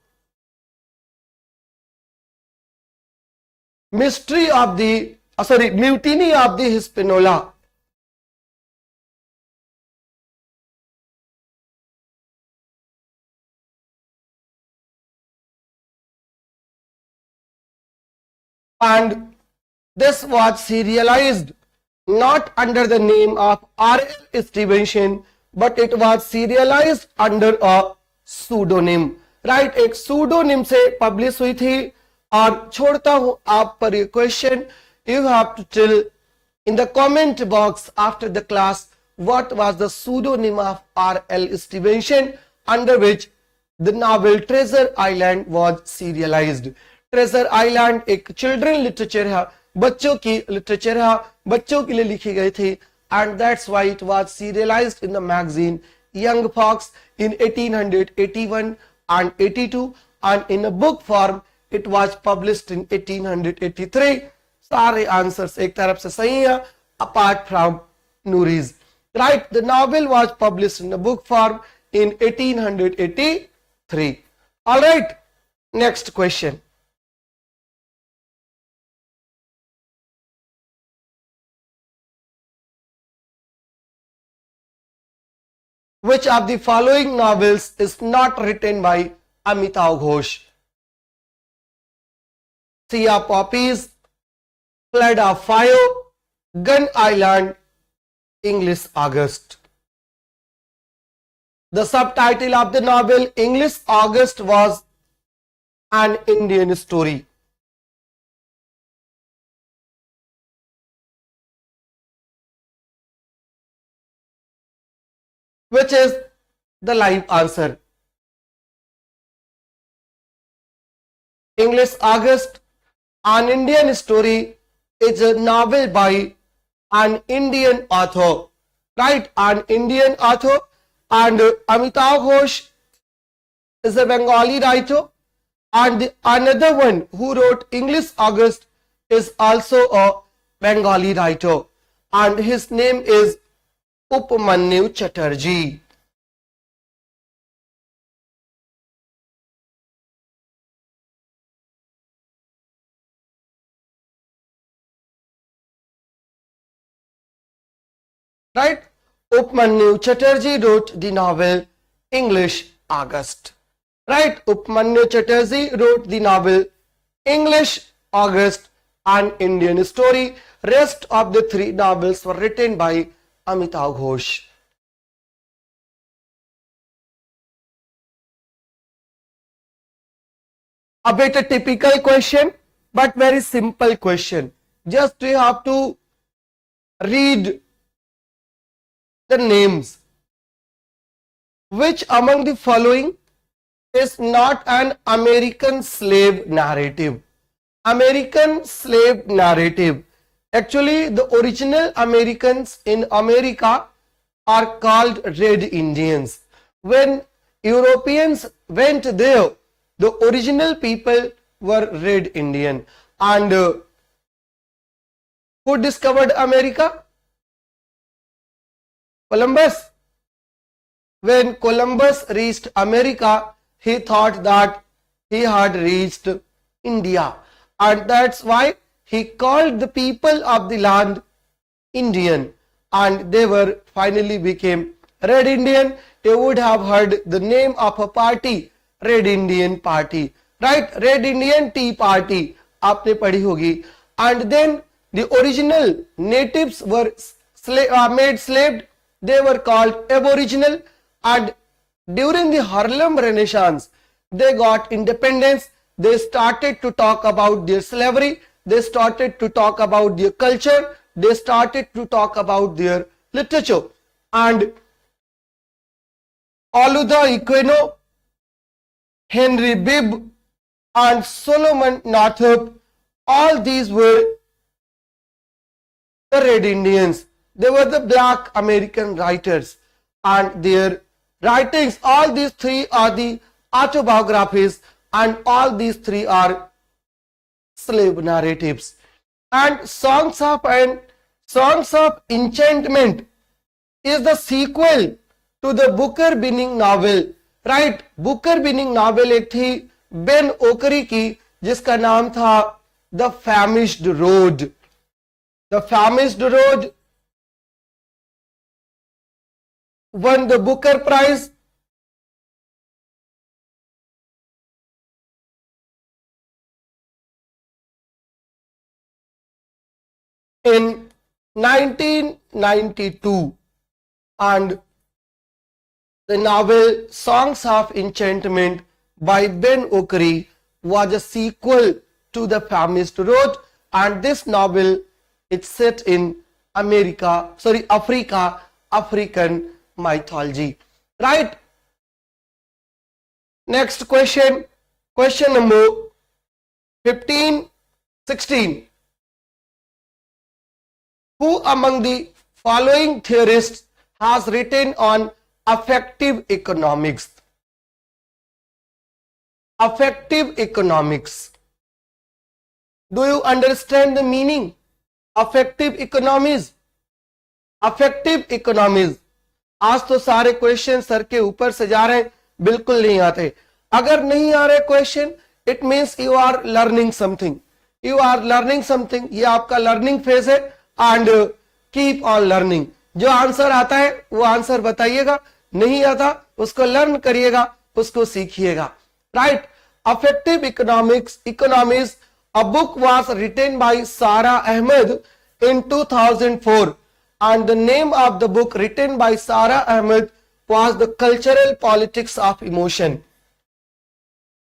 mystery of the Mutiny of the Hispaniola. And this was serialized not under the name of R.L. Stevenson, but it was serialized under a pseudonym, right? एक pseudonym से publish हुई थी. और छोड़ता हूं आप पर ये question. You have to tell in the comment box after the class what was the pseudonym of R.L. Stevenson under which the novel Treasure Island was serialized. Treasure Island एक children literature है, बच्चों की literature है, बच्चों के लिए लिखी गई थी, and that's why it was serialized in the magazine Young Fox in 1881 and 82, and in a book form it was published in 1883. सारे आंसर्स एक तरफ से सही है apart from Nouri's. Right, the novel was published in a book form in 1883. All right, next question. Which of the following novels is not written by Amitav Ghosh? Sea of Poppies, Flood of Fire, Gun Island, English August. The subtitle of the novel English August was An Indian Story. Which is the live answer? English August, An Indian Story is a novel by an Indian author, right? An Indian author, and Amitav Ghosh is a Bengali writer, and another one who wrote English August is also a Bengali writer, and his name is Upmanyu Chatterjee. Right? Upmanyu Chatterjee wrote the novel English August. Right? Upmanyu Chatterjee wrote the novel English August, An Indian Story. Rest of the three novels were written by Amitav Ghosh. A bit a typical question, but very simple question. Just you have to read the names. Which among the following is not an American slave narrative? American slave narrative. Actually, the original Americans in America are called Red Indians. When Europeans went there, the original people were Red Indian. And who discovered America? Columbus. When Columbus reached America, he thought that he had reached India, and that's why he called the people of the land Indian, and they were finally became Red Indian. You would have heard the name of a party, Red Indian Party, right? Red Indian Tea Party, आपने पढ़ी होगी. And then the original natives were made slave. They were called Aboriginal, and during the Harlem Renaissance, they got independence. They started to talk about their slavery. They started to talk about their culture. They started to talk about their literature. And Olaudah Equiano, Henry Bibb, and Solomon Northup, all these were the Red Indians. They were the black American writers, and their writings, all these three are the autobiographies, and all these three are slave narratives. And Songs of Enchantment is the sequel to the Booker Binning novel, right? Booker Binning novel एक थी Ben Okri की, जिसका नाम था The Famished Road. The Famished Road won the Booker Prize. In 1992, and the novel Songs of Enchantment by Ben Okri was a sequel to The Famished Road, and this novel is set in Africa, African mythology, right? Next question, question number 16. Who among the following theorists has written on affective economics? Affective economics. Do you understand the meaning? Affective economies. Affective economies. आज तो सारे question sir के ऊपर से जा रहे हैं, बिल्कुल नहीं आते. अगर नहीं आ रहे question, it means you are learning something. You are learning something. ये आपका लर्निंग फेज है एंड कीप ऑन लर्निंग. जो आंसर आता है वो आंसर बताइएगा, नहीं आता उसको लर्न करिएगा, उसको सीखिएगा. Right. Affective economics a book was written by Sara Ahmed in 2004 and the name of the book written by Sara Ahmed was The Cultural Politics of Emotion.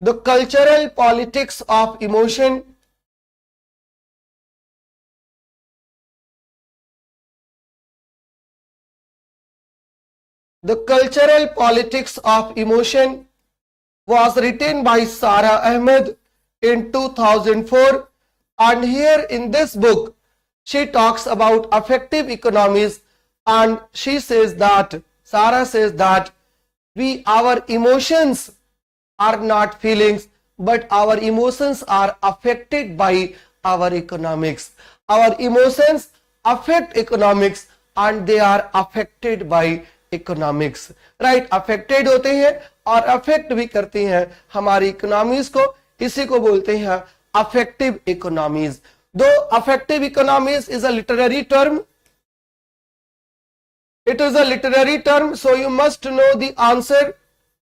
The Cultural Politics of Emotion. The Cultural Politics of Emotion was written by Sara Ahmed in 2004, and here in this book she talks about affective economies, and she says that, Sara says that our emotions are not feelings, but our emotions are affected by our economics. Our emotions affect economics and they are affected by economics. Right. affected होते हैं और affect भी करती हैं हमारी economies को. इसी को बोलते हैं affective economies. Though affective economies is a literary term, it is a literary term, so you must know the answer.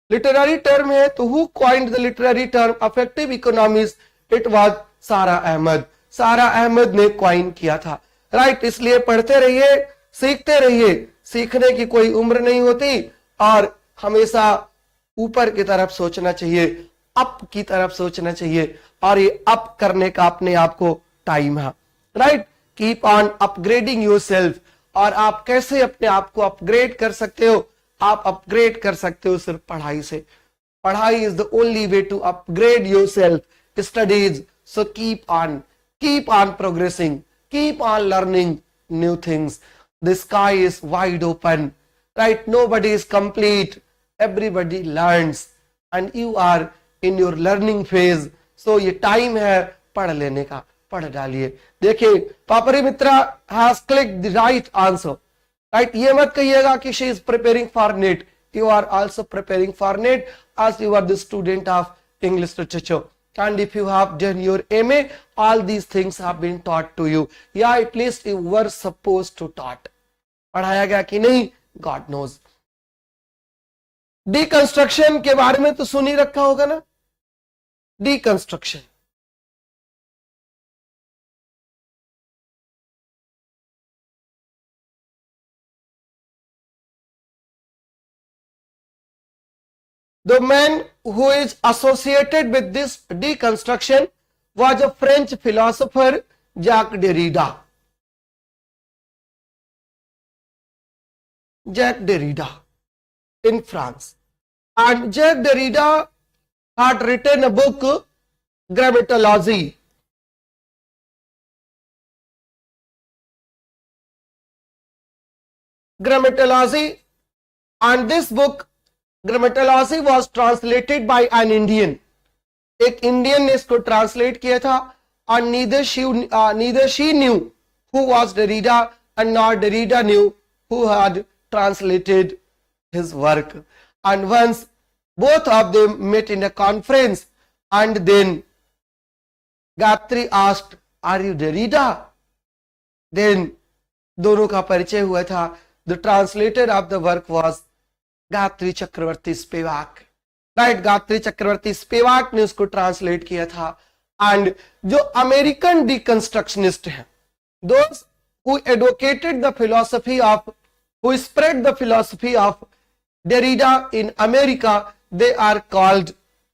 Literary term है तो who coined the literary term affective economies? It was Sara Ahmed. Sara Ahmed ने coin किया था. Right. इसलिए पढ़ते रहिए, सीखते रहिए. सीखने की कोई उम्र नहीं होती और हमेशा ऊपर की तरफ सोचना चाहिए, अप की तरफ सोचना चाहिए, और ये अप करने का अपने आप को टाइम है. Right. Keep on upgrading yourself. और आप कैसे अपने आप को अपग्रेड कर सकते हो? आप अपग्रेड कर सकते हो सिर्फ पढ़ाई से. पढ़ाई is the only way to upgrade yourself. Studies. So keep on progressing, keep on learning new things. The sky is wide open. Right. Nobody is complete, everybody learns and you are in your learning phase. So ये time है पढ़ लेने का, पढ़ डालिए. देखिए Papri Mitra has clicked the right answer. Right. ये मत कहिएगा कि she is preparing for NET. You are also preparing for net as you are the student of English literature, and if you have done your MA, all these things have been taught to you. Yeah, at least you were supposed to taught. पढ़ाया गया कि नहीं, God knows. Deconstruction के बारे में तो सुन ही रखा होगा ना. Deconstruction. The man who is associated with this deconstruction was a French philosopher, Jacques Derrida. Jacques Derrida in France. And Jacques Derrida had written a book, Grammatology. Grammatology, and this book grammatology was translated bye an Indian. एक Indian ने इसको translate किया था. और neither she knew who was Derrida and nor Derrida knew who had translated his work. And once both of them met in a conference, and then Gayatri asked, "Are you Derrida?" Then दोनों का परिचय हुआ था. The translator of the work was Gayatri Chakravorty Spivak. Right. Gayatri Chakravorty Spivak ने उसको translate किया था. And जो अमेरिकन डिकंस्ट्रक्शनिस्ट हैं, those who advocated the philosophy of, who spread the philosophy of Derrida in America, they are called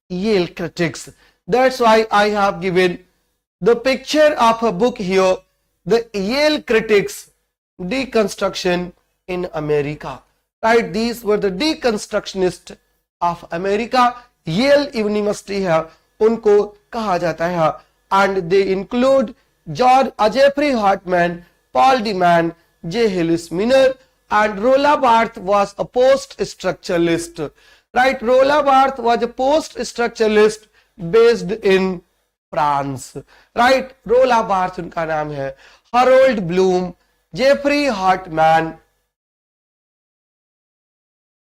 Yale critics. That's why I have given the picture of a book here, The Yale Critics, Deconstruction in America. Right, these were the deconstructionists of America. Yale university है, उनको कहा जाता है. And they include Jeffrey Hartman, Paul Deman, J. Hillis Minor, and Rolla Barthes was a post-structuralist. Right, Rolla Barthes was a post-structuralist based in France, right. रोला Barthes उनका नाम है, Harold Bloom, Geoffrey Hartman,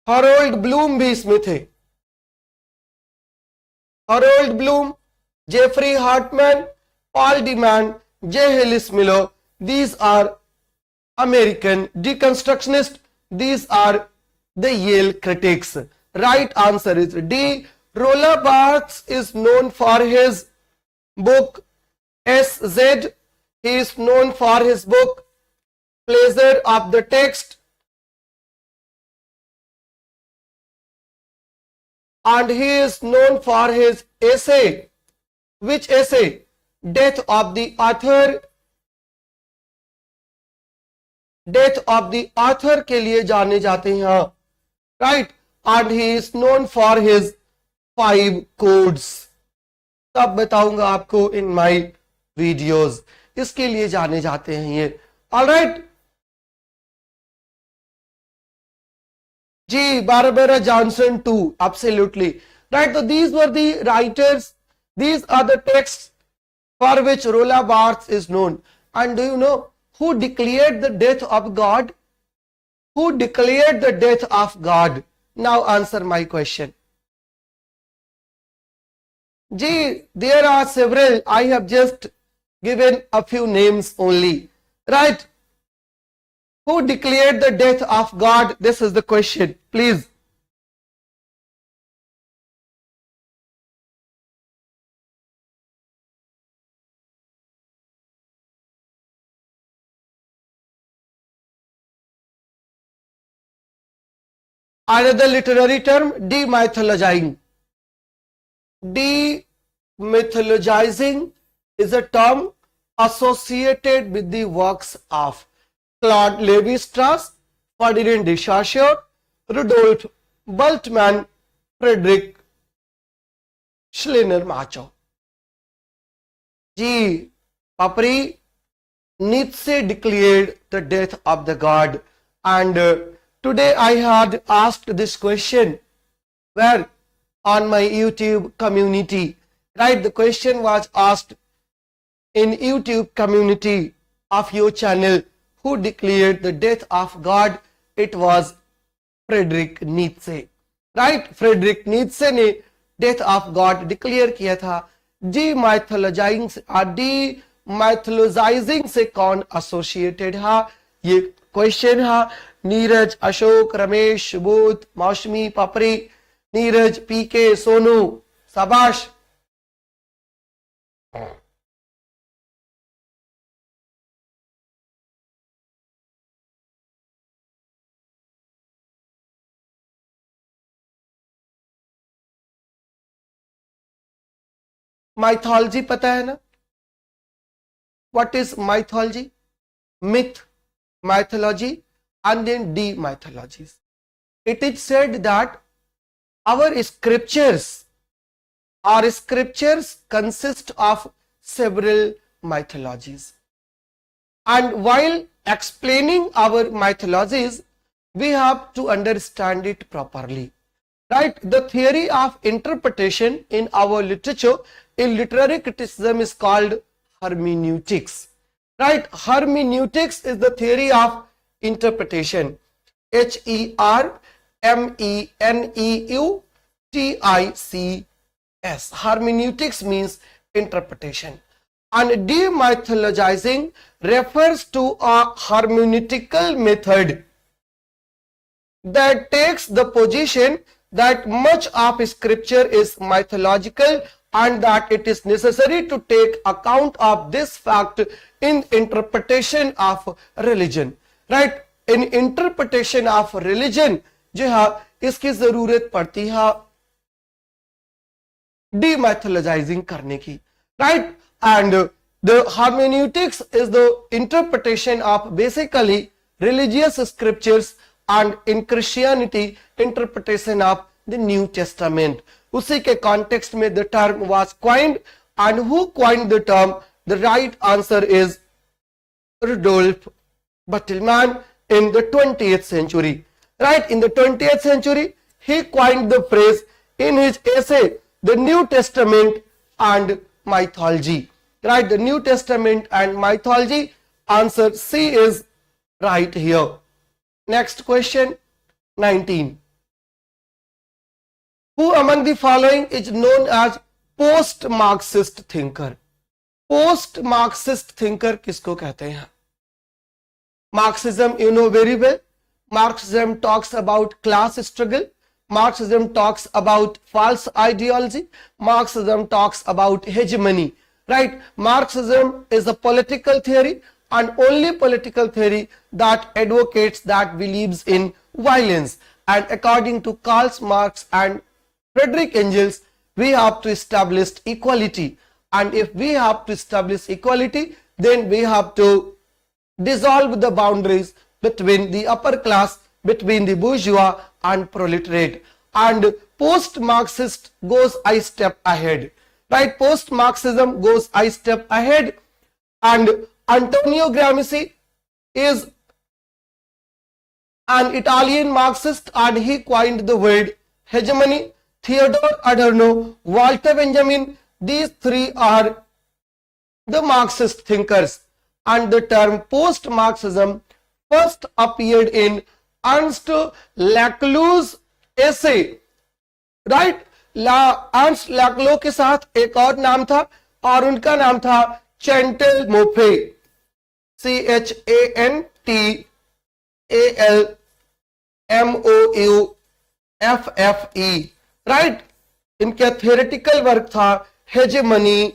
Harold Bloom भी इसमें थे, Harold Bloom, Geoffrey Hartman, Paul de Man, J Hillis Miller, these are American deconstructionists, these are the Yale critics. Right answer is D. Rolla Barthes is known for his book SZ. He is known for his book Pleasure of the Text, and he is known for his essay. Which essay? Death of the Author. Death of the author के लिए जाने जाते हैं, right. And he is known for his 5 codes. तब बताऊंगा आपको in my videos, इसके लिए जाने जाते हैं ये, ऑलराइट जी। Barbara Johnson too, absolutely right. तो these were the writers, these are the text for which रोला Barthes is known. And do you know who declared the death of God? Who declared the death of God? Now answer my question. Gee, there are several. I have just given a few names only, right? Who declared the death of God? This is the question, please. Another literary term, demythologizing. Demythologizing is a term associated with the works of Claude Lévi-Strauss, Ferdinand de Saussure, Rudolf Bultmann, Friedrich Schleiermacher. G. Papri, Nietzsche declared the death of the God, and today I had asked this question where on my YouTube community, right? The question was asked in YouTube community of your channel, who declared the death of God? It was Friedrich Nietzsche, right? Friedrich Nietzsche ने death of God declare किया था। demythologizing से कौन associated है, ये question है। नीरज, अशोक, रमेश, सुबोध, मौसमी, पपरी, नीरज, पीके, सोनू, शाबाश। माइथोलॉजी पता है ना? What is mythology? Myth, mythology, and then demythologies. It is said that our scriptures consist of several mythologies, and while explaining our mythologies we have to understand it properly, right? The theory of interpretation in our literature, in literary criticism, is called hermeneutics, right? Hermeneutics is the theory of interpretation. HERMENEUTICS. Hermeneutics means interpretation. And demythologizing refers to a hermeneutical method that takes the position that much of scripture is mythological and that it is necessary to take account of this fact in interpretation of religion, right? In interpretation of religion जो है इसकी जरूरत पड़ती है demythologizing करने की, right? And the hermeneutics is the interpretation of basically religious scriptures, and in Christianity interpretation of the New Testament. उसी के context में the term was coined, and who coined the term? The right answer is Rudolf Bultmann in the 20th century, right? In the 20th century he coined the phrase in his essay The New Testament and mythology. Right, the New Testament and mythology. Answer C is right here. Next question 19. Who among the following is known as post-Marxist thinker? Post-Marxist thinker किसको कहते हैं? Marxism, you know very well. Marxism talks about class struggle. Marxism talks about false ideology. Marxism talks about hegemony. Right? Marxism is a political theory, and only political theory that advocates, that believes in violence. And according to Karl Marx and Friedrich Engels, we have to establish equality. And if we have to establish equality, then we have to dissolve the boundaries between the upper class, between the bourgeois and proletariat. And post-Marxist goes a step ahead. Right? Post-Marxism goes a step ahead. And Antonio Gramsci is an Italian Marxist, and he coined the word hegemony. Theodore Adorno, Walter Benjamin, these three are the Marxist thinkers. And the term post-Marxism first appeared in Ernst Laclau's essay. Right? Ernst Laclau के साथ एक और नाम था, और उनका नाम था चैंटल मोफे, CHANTALMOUFFE. राइट? इनका थियोरेटिकल वर्क था hegemony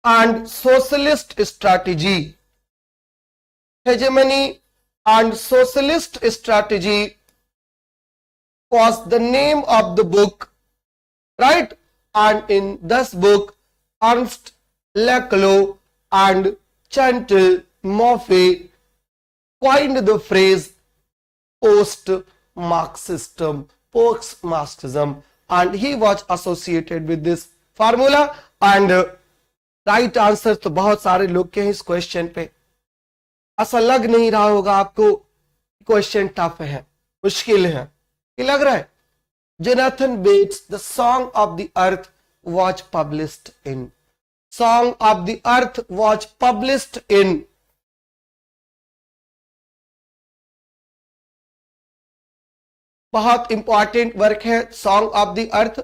and socialist strategy. Hegemony and socialist strategy was the name of the book, right? And in this book, Ernst Laclau and Chantal Mouffe coined the phrase post-Marxism, and he was associated with this formula. And right answer तो बहुत सारे लोग के हैं इस question पे. ऐसा लग नहीं रहा होगा आपको क्वेश्चन टफ है, मुश्किल है, ये लग रहा है. Jonathan Bates, the song of the earth was published in. Song of the Earth was published in. बहुत इंपॉर्टेंट वर्क है song of the earth.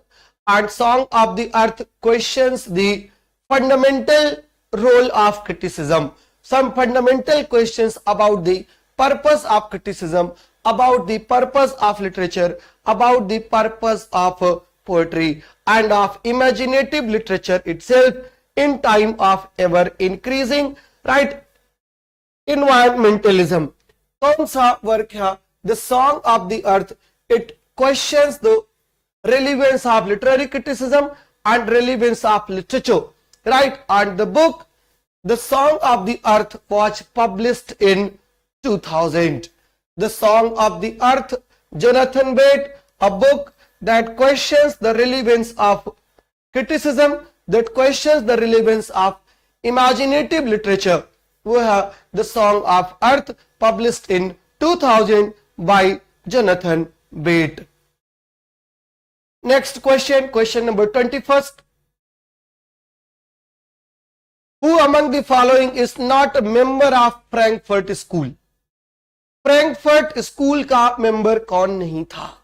And Song of the Earth questions the fundamental role of criticism. Some fundamental questions about the purpose of criticism, about the purpose of literature, about the purpose of poetry and of imaginative literature itself in time of ever increasing, right, environmentalism. कौन सा work है? The Song of the Earth. It questions the relevance of literary criticism and relevance of literature, right? And the book, The Song of the Earth, was published in 2000. The Song of the Earth, Jonathan Bate, a book that questions the relevance of criticism, that questions the relevance of imaginative literature. We have The Song of Earth, published in 2000 by Jonathan Bate. Next question, question number 21st. Who among the following is not a member of Frankfurt School? Frankfurt School का member कौन नहीं था?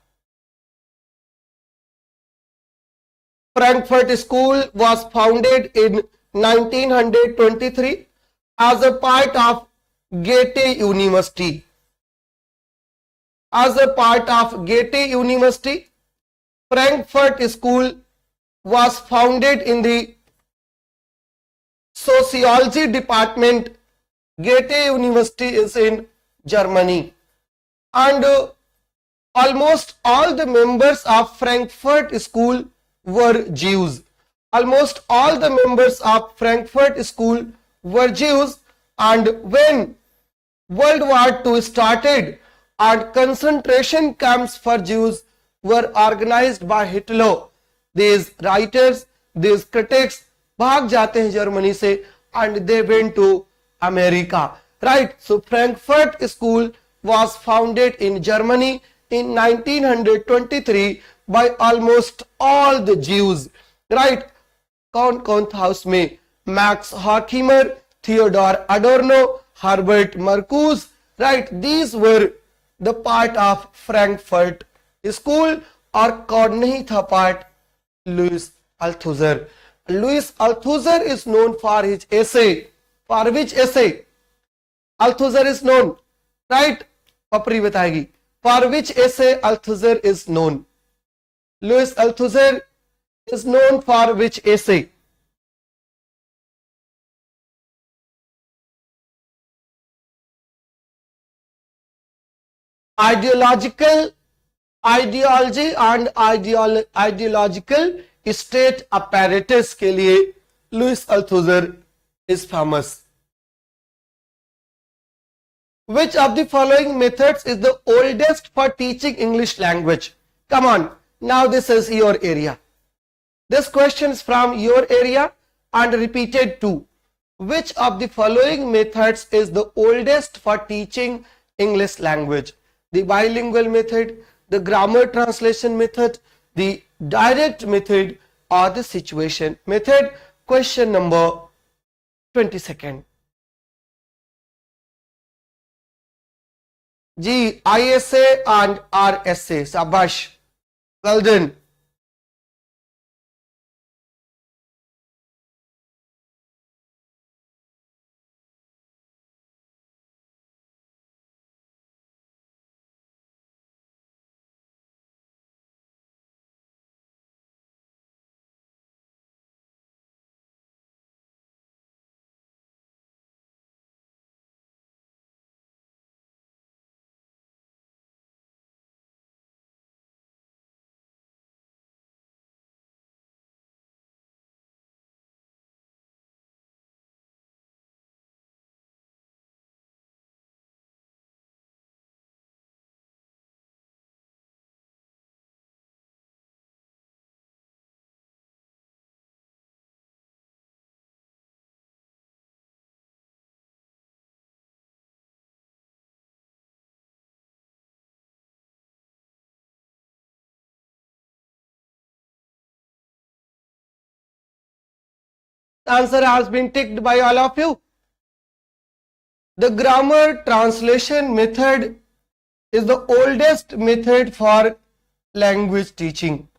Frankfurt School was founded in 1923 as a part of Goethe University. As a part of Goethe University, Frankfurt School was founded in the sociology department. Goethe University is in Germany, and almost all the members of Frankfurt School were Jews. Almost all the members of Frankfurt School were Jews, and when World War II started and concentration camps for Jews were organized by Hitler, these writers, these critics भाग जाते हैं Germany से and they went to America, right? So Frankfurt School was founded in Germany in 1923 by almost all the Jews. Right? कौन कौन था उसमें? Max Horkheimer, Theodor Adorno, Herbert Marcuse. Right? These were the part of Frankfurt School. और कौन नहीं था part? Louis Althusser. Louis Althusser is known for his essay. For which essay? Althusser is known. Right? पपरी बताएगी. For which essay Althusser is known? Louis Althusser is known for which essay? Ideology and ideological state apparatus के लिए Louis Althusser is famous. Which of the following methods is the oldest for teaching English language? Come on, now this is your area. This question is from your area and repeated too. Which of the following methods is the oldest for teaching English language? The bilingual method, the grammar translation method, the direct method, or the situation method? Question number 22nd. G, ISA and RSA. Sabash. Well done. The answer has been ticked by all of you. The grammar translation method is the oldest method for language teaching.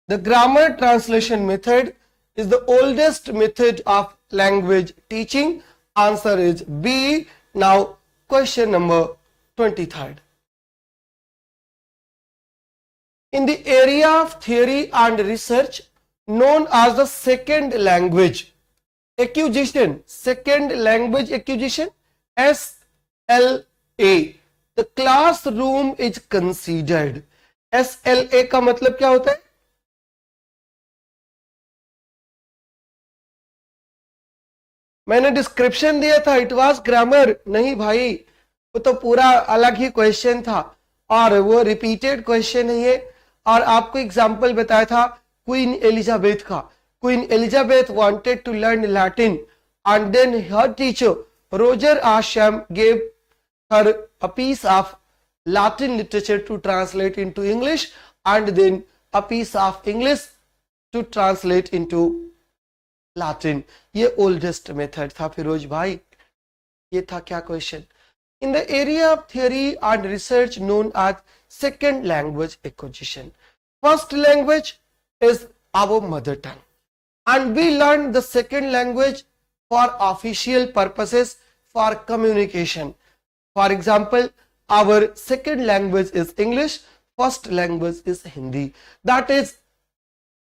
The grammar translation method is the oldest method of language teaching. Answer is B. Now question number 23rd. In the area of theory and research known as the second language acquisition, second language acquisition, SLA, the classroom is considered. SLA का मतलब क्या होता है? मैंने description दिया था, it was grammar. नहीं भाई, वो तो पूरा अलग ही क्वेश्चन था और वो रिपीटेड क्वेश्चन है ये. और आपको एग्जाम्पल बताया था क्वीन एलिजाबेथ का. Queen Elizabeth wanted to learn Latin and then her teacher Roger Ascham gave her a piece of Latin literature to translate into English and then a piece of English to translate into Latin. ये oldest method था फिरोज भाई. ये था क्या question? In the area of theory and research known as second language acquisition, first language is our mother tongue. And we learn the second language for official purposes, for communication. For example, our second language is English, first language is Hindi. That is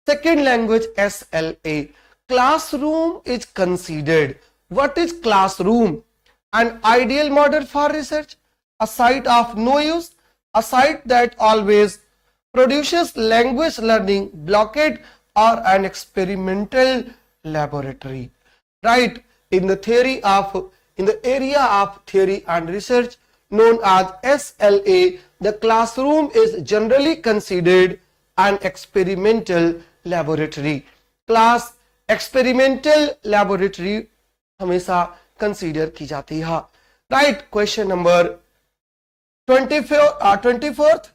second language SLA. Classroom is considered. What is classroom? An ideal model for research, a site of no use, a site that always produces language learning blockade, or an experimental laboratory. Right? In the area of theory and research known as SLA, the classroom is generally considered an experimental laboratory. Class experimental laboratory हमेशा consider की जाती है. Right? Question number 24th.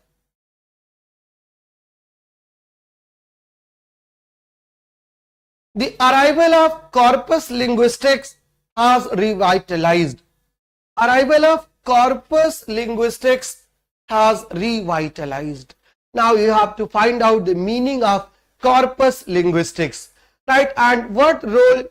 The arrival of corpus linguistics has revitalized. Arrival of corpus linguistics has revitalized. Now you have to find out the meaning of corpus linguistics, right? And what role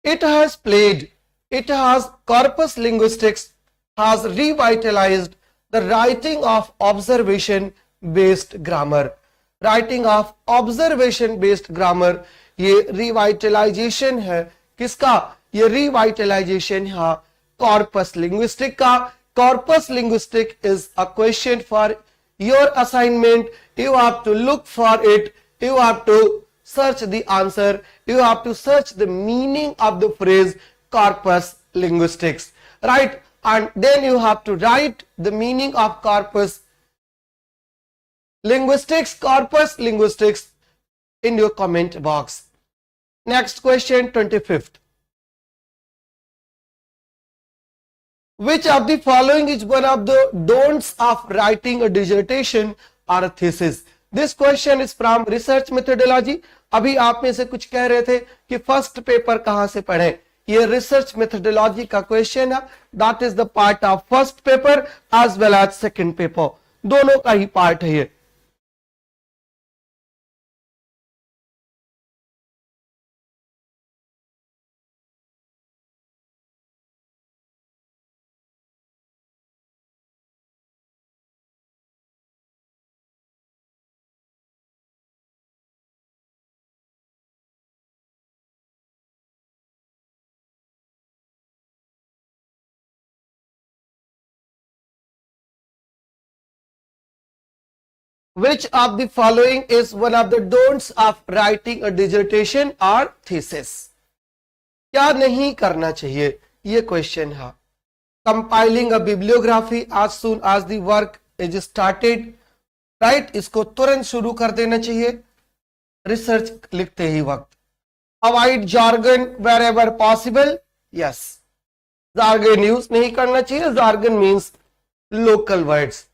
it has played. It has corpus linguistics has revitalized the writing of observation based grammar. Writing of observation based grammar, ये revitalization है किसका? ये revitalization है corpus linguistic का. Corpus linguistic is a question for your assignment. You have to look for it. You have to search the answer. You have to search the meaning of the phrase corpus linguistics, right? And then you have to write the meaning of corpus linguistics in your comment box. Next question, 25th. Which of the following is one of the don'ts of writing a dissertation or a thesis? This question is from research methodology. अभी आप में से कुछ कह रहे थे कि first paper कहां से पढ़ें. ये रिसर्च मेथोडोलॉजी का क्वेश्चन है. That is the part of first paper as well as second paper. दोनों का ही पार्ट है ये. Which of the following is one of the don'ts of writing a dissertation or thesis? क्या नहीं करना चाहिए, ये क्वेश्चन है. Compiling a bibliography as soon as the work is started, right? इसको तुरंत शुरू कर देना चाहिए रिसर्च लिखते ही वक्त. Avoid jargon wherever possible. Yes. Jargon use नहीं करना चाहिए. Jargon means local words.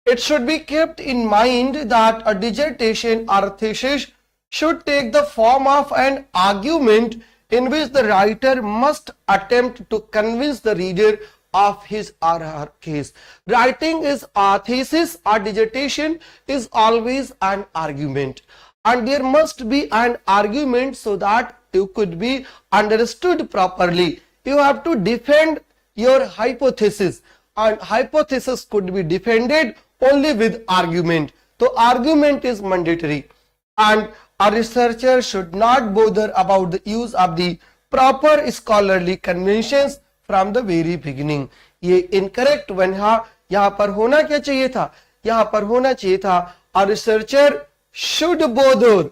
It should be kept in mind that a dissertation or a thesis should take the form of an argument in which the writer must attempt to convince the reader of his or her case. Writing is a thesis or dissertation is always an argument, and there must be an argument so that you could be understood properly. You have to defend your hypothesis, and hypothesis could be defended only with argument. So argument is mandatory, and a researcher should not bother about the use of the proper scholarly conventions from the very beginning. ये incorrect one है. यहाँ पर होना क्या चाहिए था? यहाँ पर होना चाहिए था a researcher should bother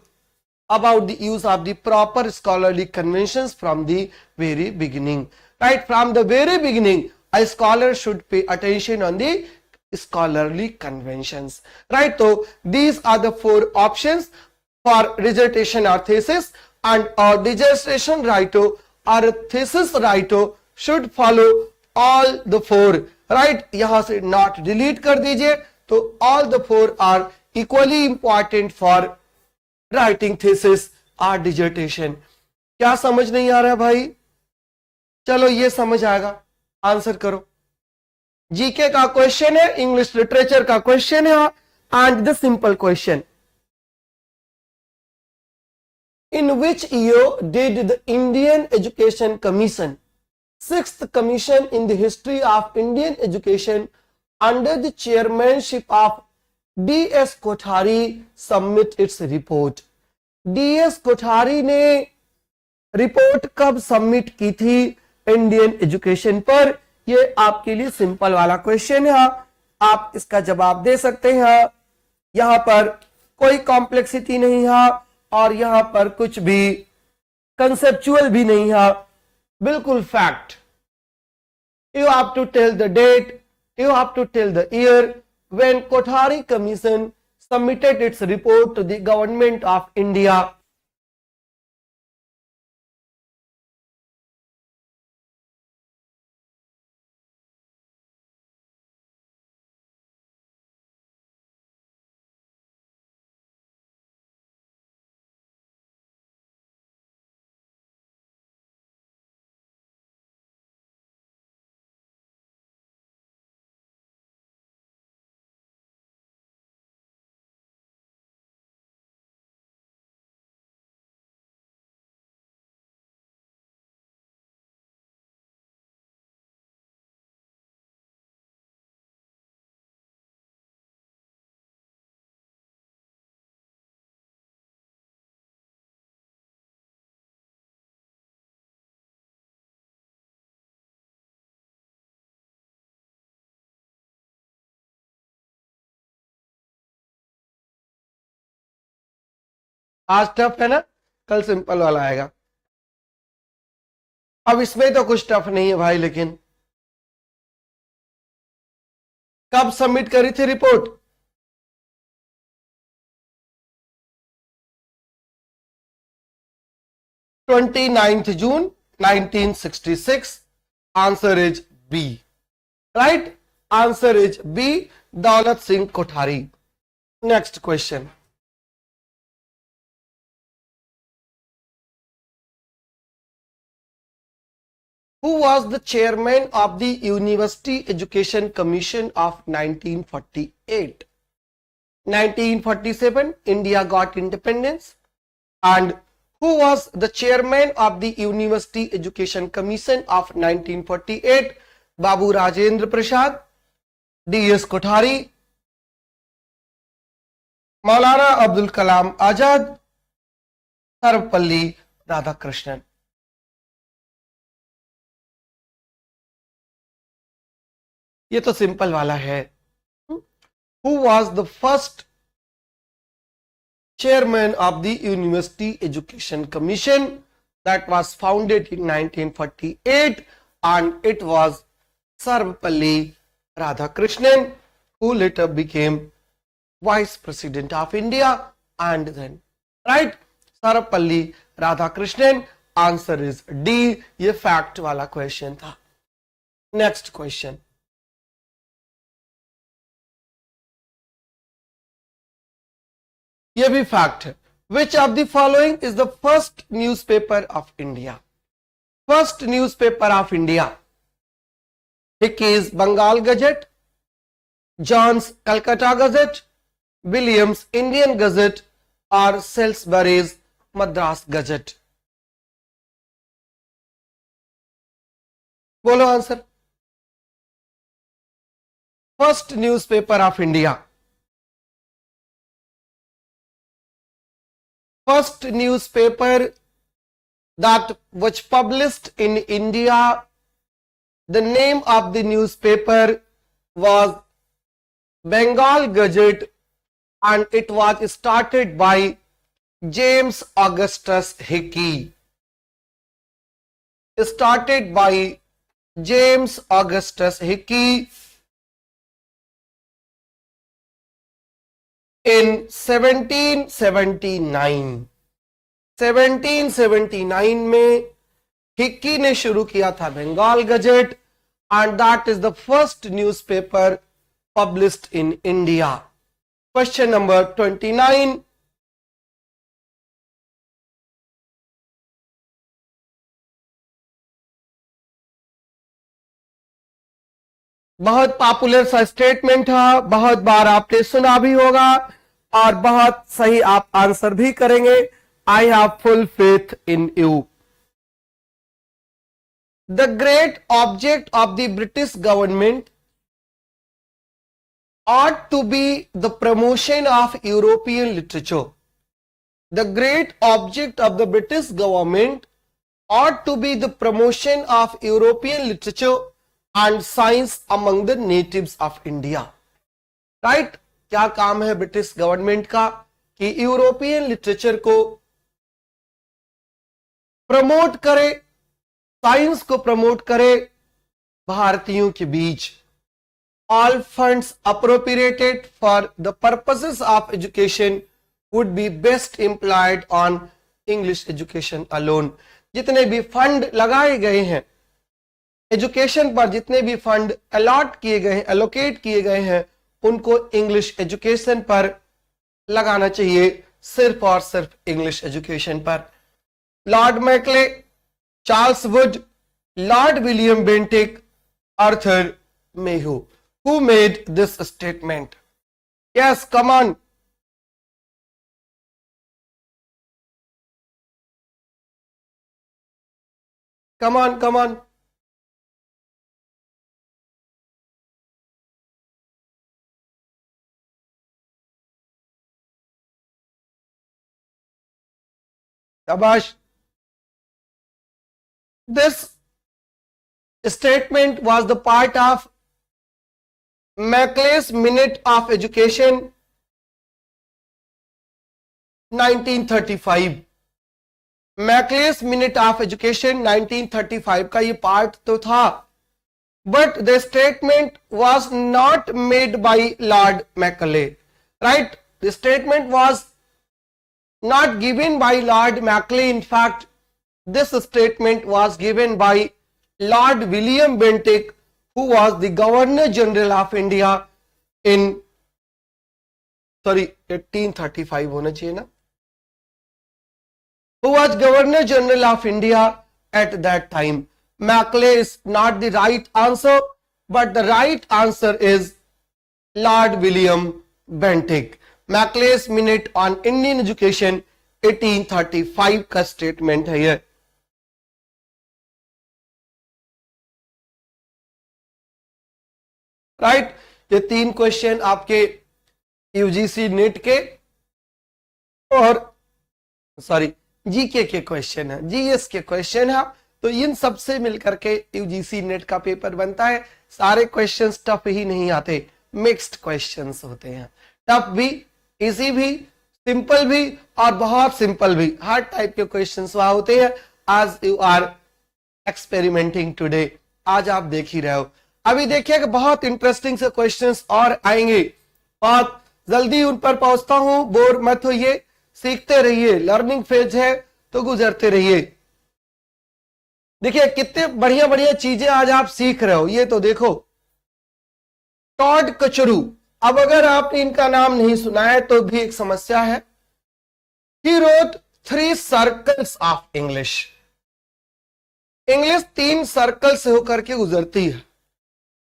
about the use of the proper scholarly conventions from the very beginning. Right, from the very beginning, a scholar should pay attention on the scholarly conventions, right? So these are the four options for dissertation or thesis, and a dissertation writer or a thesis writer should follow all the four, right? यहाँ से not delete कर दीजिए. तो all the four are equally important for writing thesis or dissertation. क्या समझ नहीं आ रहा है भाई? चलो ये समझ आएगा, आंसर करो. जीके का क्वेश्चन है, इंग्लिश लिटरेचर का क्वेश्चन है, and the simple question. In which year did the Indian education commission, sixth commission in the history of Indian education under the chairmanship of DS Kothari submit its report? DS Kothari ने report कब submit की थी Indian education पर? ये आपके लिए simple वाला question है, आप इसका जवाब दे सकते हैं. यहां पर कोई कॉम्प्लेक्सिटी नहीं है और यहां पर कुछ भी कंसेप्चुअल भी नहीं है, बिल्कुल fact. You have to tell the date, you have to tell the year when Kothari Commission submitted its report to the government of India. आज टफ है ना, कल सिंपल वाला आएगा। अब इसमें तो कुछ टफ नहीं है भाई, लेकिन कब सबमिट करी थी report? 29th June 1966. Answer is B. Right? Answer is B. Daulat Singh Kothari. Next question. Who was the chairman of the University Education Commission of 1948? 1947, India got independence. And who was the chairman of the University Education Commission of 1948? Babu Rajendra Prasad, D.S. Kothari, Maulana Abdul Kalam Azad, Sarvapalli Radhakrishnan. ये तो simple वाला है। Who was the first chairman of the University Education Commission? That was founded in 1948, and it was Sarvapalli Radhakrishnan, who later became Vice President of India. And then, right, Sarvapalli Radhakrishnan. Answer is D. ये fact वाला question था। Next question. ये भी fact है। Which of the following is the first newspaper of India? First newspaper of India. Hickey's Bengal Gazette, John's Calcutta Gazette, Williams Indian Gazette, or Salisbury's Madras Gazette? बोलो answer. First newspaper of India. First newspaper that was published in India, the name of the newspaper was Bengal Gazette, and it was started by James Augustus Hickey. Started by James Augustus Hickey in 1779. 1779 में Hickey ने शुरू किया था Bengal gazette, and that is the first newspaper published in India. Question number 29. बहुत popular सा statement है, बहुत बार आपने सुना भी होगा और बहुत सही आप आंसर भी करेंगे। I have full faith in you. The great object of the British government ought to be the promotion of European literature. The great object of the British government ought to be the promotion of European literature and science among the natives of India. Right? क्या काम है British government का कि European literature को promote करे, science को promote करे भारतीयों के बीच। All funds appropriated for the purposes of education would be best employed on English education alone. जितने भी फंड लगाए गए हैं एजुकेशन पर, जितने भी फंड अलॉट किए गए हैं, एलोकेट किए गए हैं, उनको इंग्लिश एजुकेशन पर लगाना चाहिए, सिर्फ और सिर्फ इंग्लिश एजुकेशन पर। Lord McClay, Charles Wood, Lord William Bentinck, Arthur Mayhew. Who made this statement? Yes, come on. Come on, come on. Shabash. This statement was the part of Macaulay's Minute of Education, 1935, Macaulay's minute of education 1935 का ये part तो था, but the statement was not made by Lord Macaulay, right? The statement was not given by Lord Macaulay. In fact, this statement was given by Lord William Bentinck, who was the Governor General of India in 1835 होना चाहिए ना, who was Governor General of India at that time. Macaulay is not the right answer, but the right answer is Lord William Bentinck. Macaulay's minute on Indian education 1835 का statement है ये. Right, ये 3 question आपके UGC net के और GK के question है, GS के क्वेश्चन है. तो इन सब से मिलकर के यूजीसी नेट का पेपर बनता है. सारे क्वेश्चंस टफ ही नहीं आते, मिक्स्ड क्वेश्चंस होते हैं. टफ भी, इजी भी, सिंपल भी और बहुत सिंपल भी, हर टाइप के क्वेश्चंस वहां होते हैं. आज यू आर एक्सपेरिमेंटिंग टुडे, आज आप देख ही रहे हो. अभी देखिए कि बहुत इंटरेस्टिंग से क्वेश्चंस और आएंगे और जल्दी उन पर पहुंचता हूं. बोर मत होइए, सीखते रहिए, लर्निंग फेज है तो गुजरते रहिए. देखिए कितने बढ़िया बढ़िया चीजें आज आप सीख रहे हो. ये तो देखो, टॉड कचरू. अब अगर आपने इनका नाम नहीं सुना है तो भी एक समस्या है. He wrote 3 circles of English. English 3 circle से होकर के गुजरती है.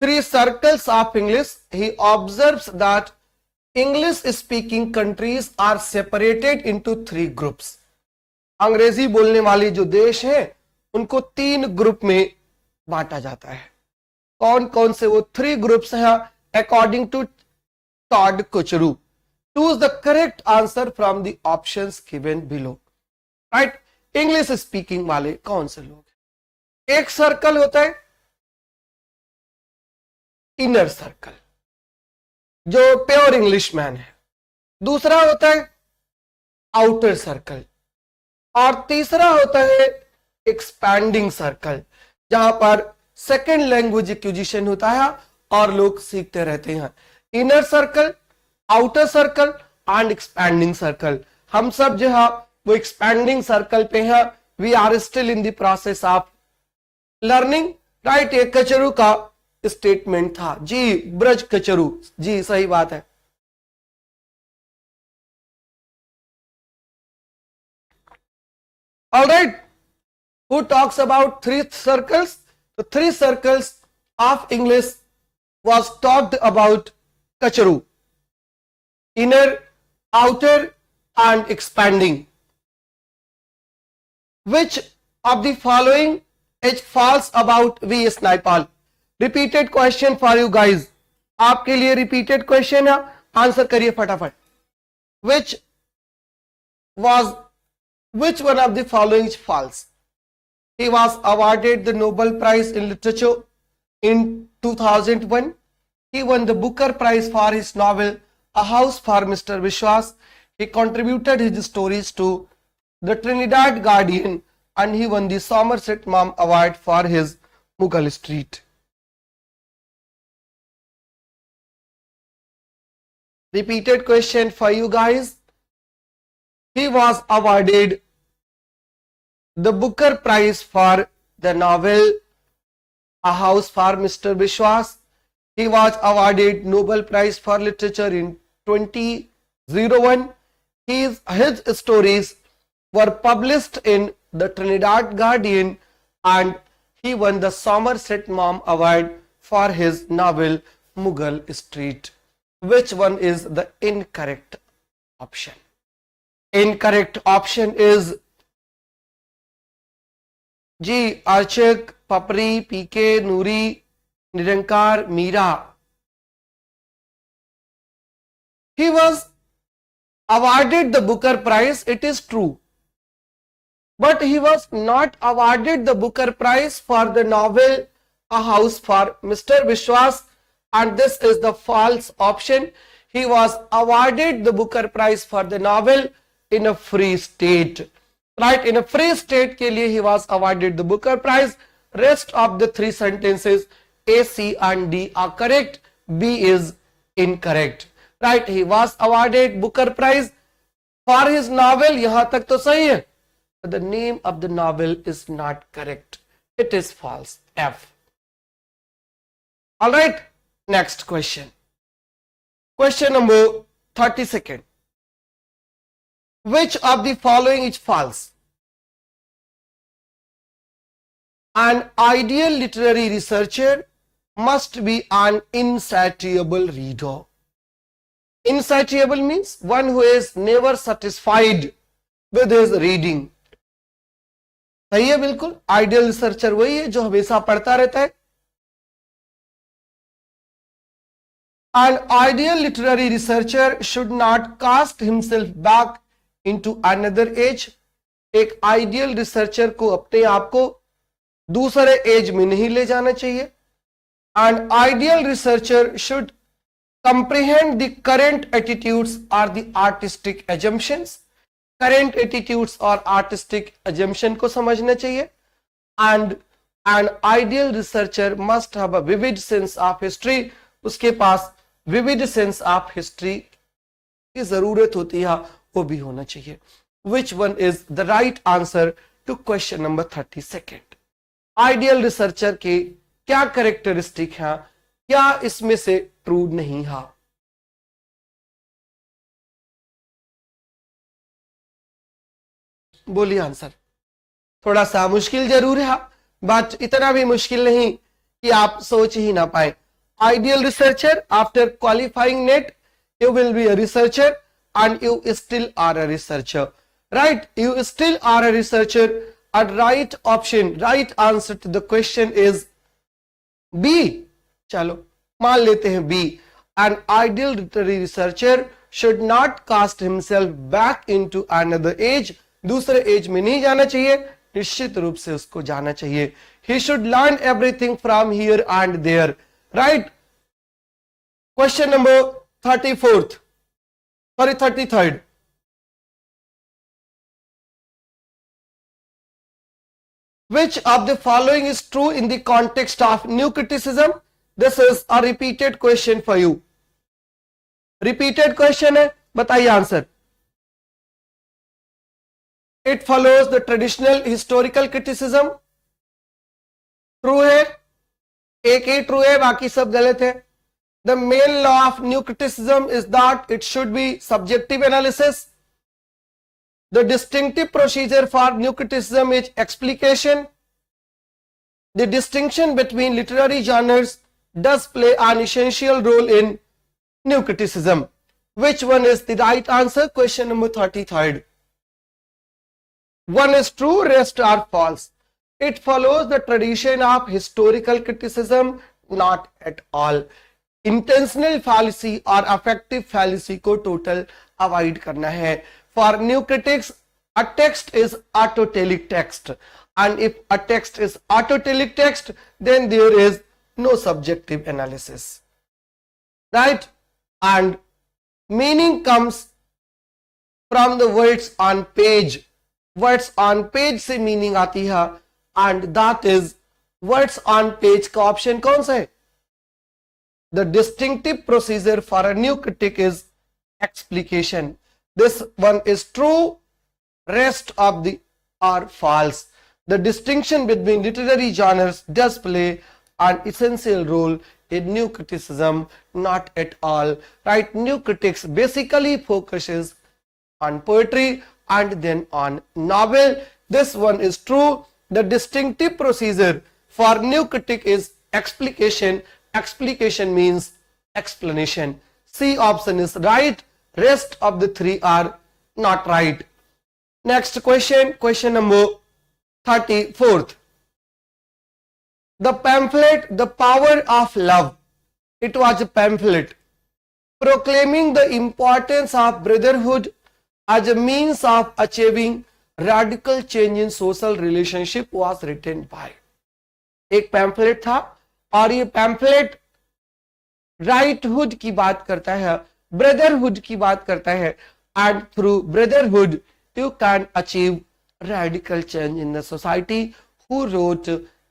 3 circles of English. He observes that English speaking countries are separated into 3 groups. Angrezi बोलने वाले जो देश हैं उनको 3 ग्रुप में बांटा जाता है. कौन कौन से वो 3 ग्रुप्स हैं according to Todd Kachru? Choose the correct answer from the options given below. Right, English speaking वाले कौन से लोग? एक सर्कल होता है इनर सर्कल, जो प्योर इंग्लिश मैन है. दूसरा होता है आउटर सर्कल और तीसरा होता है एक्सपैंडिंग सर्कल, जहां पर सेकेंड लैंग्वेज एक्विजिशन होता है और लोग सीखते रहते हैं. Inner circle, outer circle and expanding circle. हम सब जो है वो एक्सपैंडिंग सर्कल पे है. We are still in the process of learning. Right, एक कचरू का स्टेटमेंट था जी, ब्रज कचरू जी, सही बात है. All right, who talks about 3 circles? The 3 circles of English was talked about Kacharu. Inner, outer and expanding. Which of the following is false about V.S. Naipaul? Repeated question for you guys. आपके लिए repeated question है, answer करिए फटाफट. Which one of the following is false? He was awarded the Nobel Prize in Literature in 2001. He won the Booker Prize for his novel A House for Mr. Vishwas. He contributed his stories to the Trinidad Guardian and he won the Somerset Maugham Award for his Mughal Street. Repeated question for you guys. He was awarded the Booker Prize for the novel A House for Mr. Vishwas. He was awarded Nobel Prize for Literature in 2001. His stories were published in the Trinidad Guardian and he won the Somerset Maugham Award for his novel Mughal Street. Which one is the incorrect option? Incorrect option is ji, अर्चक, पपरी, PK, Noori, Nirankar, Meera. He was awarded the Booker Prize, it is true. But he was not awarded the Booker Prize for the novel A House for Mr. Vishwas, and this is the false option. He was awarded the Booker Prize for the novel in a free state. Right, in a free state के लिए he was awarded the Booker Prize. Rest of the three sentences A, C and D are correct. B is incorrect. Right, he was awarded Booker Prize for his novel. यहां तक तो सही है. But the name of the novel is not correct. It is false. F. All right. Next question. Question number 32nd. Which of the following is false? An ideal literary researcher must be an insatiable reader. Insatiable means one who is never satisfied with his reading. सही है बिल्कुल. Ideal researcher वही है जो हमेशा पढ़ता रहता है. An ideal literary researcher should not cast himself back into another age. एक आइडियल रिसर्चर को अपने आप को दूसरे एज में नहीं ले जाना चाहिए. An ideal researcher should comprehend the current attitudes or the artistic assumptions. Current attitudes और artistic assumption को समझना चाहिए. And an ideal researcher must have a vivid sense of history. उसके पास vivid sense of history की जरूरत होती है, वो भी होना चाहिए. Which one is the right answer to question number 32nd? Ideal researcher के क्या कैरेक्टरिस्टिक हैं, क्या इसमें से ट्रू नहीं है? बोलिए आंसर. थोड़ा सा मुश्किल जरूर है, बट इतना भी मुश्किल नहीं कि आप सोच ही ना पाए. Ideal researcher, after qualifying NET, you will be a researcher and you still are a researcher. Right? You still are a researcher. And right option, right answer to the question is B. चलो मान लेते हैं B. An ideal literary researcher should not cast himself back into another age. दूसरे as में नहीं जाना चाहिए, निश्चित रूप से उसको जाना चाहिए. He should learn everything from here and there. Right? Question number 33rd. Which of the following is true in the context of new criticism? This is a repeated question for you. Repeated question है, बताइए answer. It follows the traditional historical criticism. True है, एक ही true है, बाकी सब गलत है. The main law of new criticism is that it should be subjective analysis. The distinctive procedure for new criticism is explication. The distinction between literary genres does play an essential role in new criticism. Which one is the right answer? Question number 33rd. One is true, rest are false. It follows the tradition of historical criticism, not at all. Intentional fallacy और affective fallacy को total avoid करना है. For new critics, a text is autotelic text, and if a text is autotelic text, then there is no subjective analysis. Right? And meaning comes from the words on page. Words on page से meaning आती है, and that is words on page का option कौन सा है? The distinctive procedure for a new critic is explication. This one is true, rest of the are false. The distinction between literary genres does play an essential role in new criticism, not at all. Right? New critics basically focuses on poetry and then on novel. This one is true. The distinctive procedure for new critic is explication. Explication means explanation. C option is right. Rest of the three are not right. Next question, question number 34th. The pamphlet, The Power of Love. It was a pamphlet proclaiming the importance of brotherhood as a means of achieving radical change in social relationship was written by. एक pamphlet था और ये pamphlet राइटहुड की बात करता है, brotherhood की बात करता है and through brotherhood you can achieve radical change in the society. Who wrote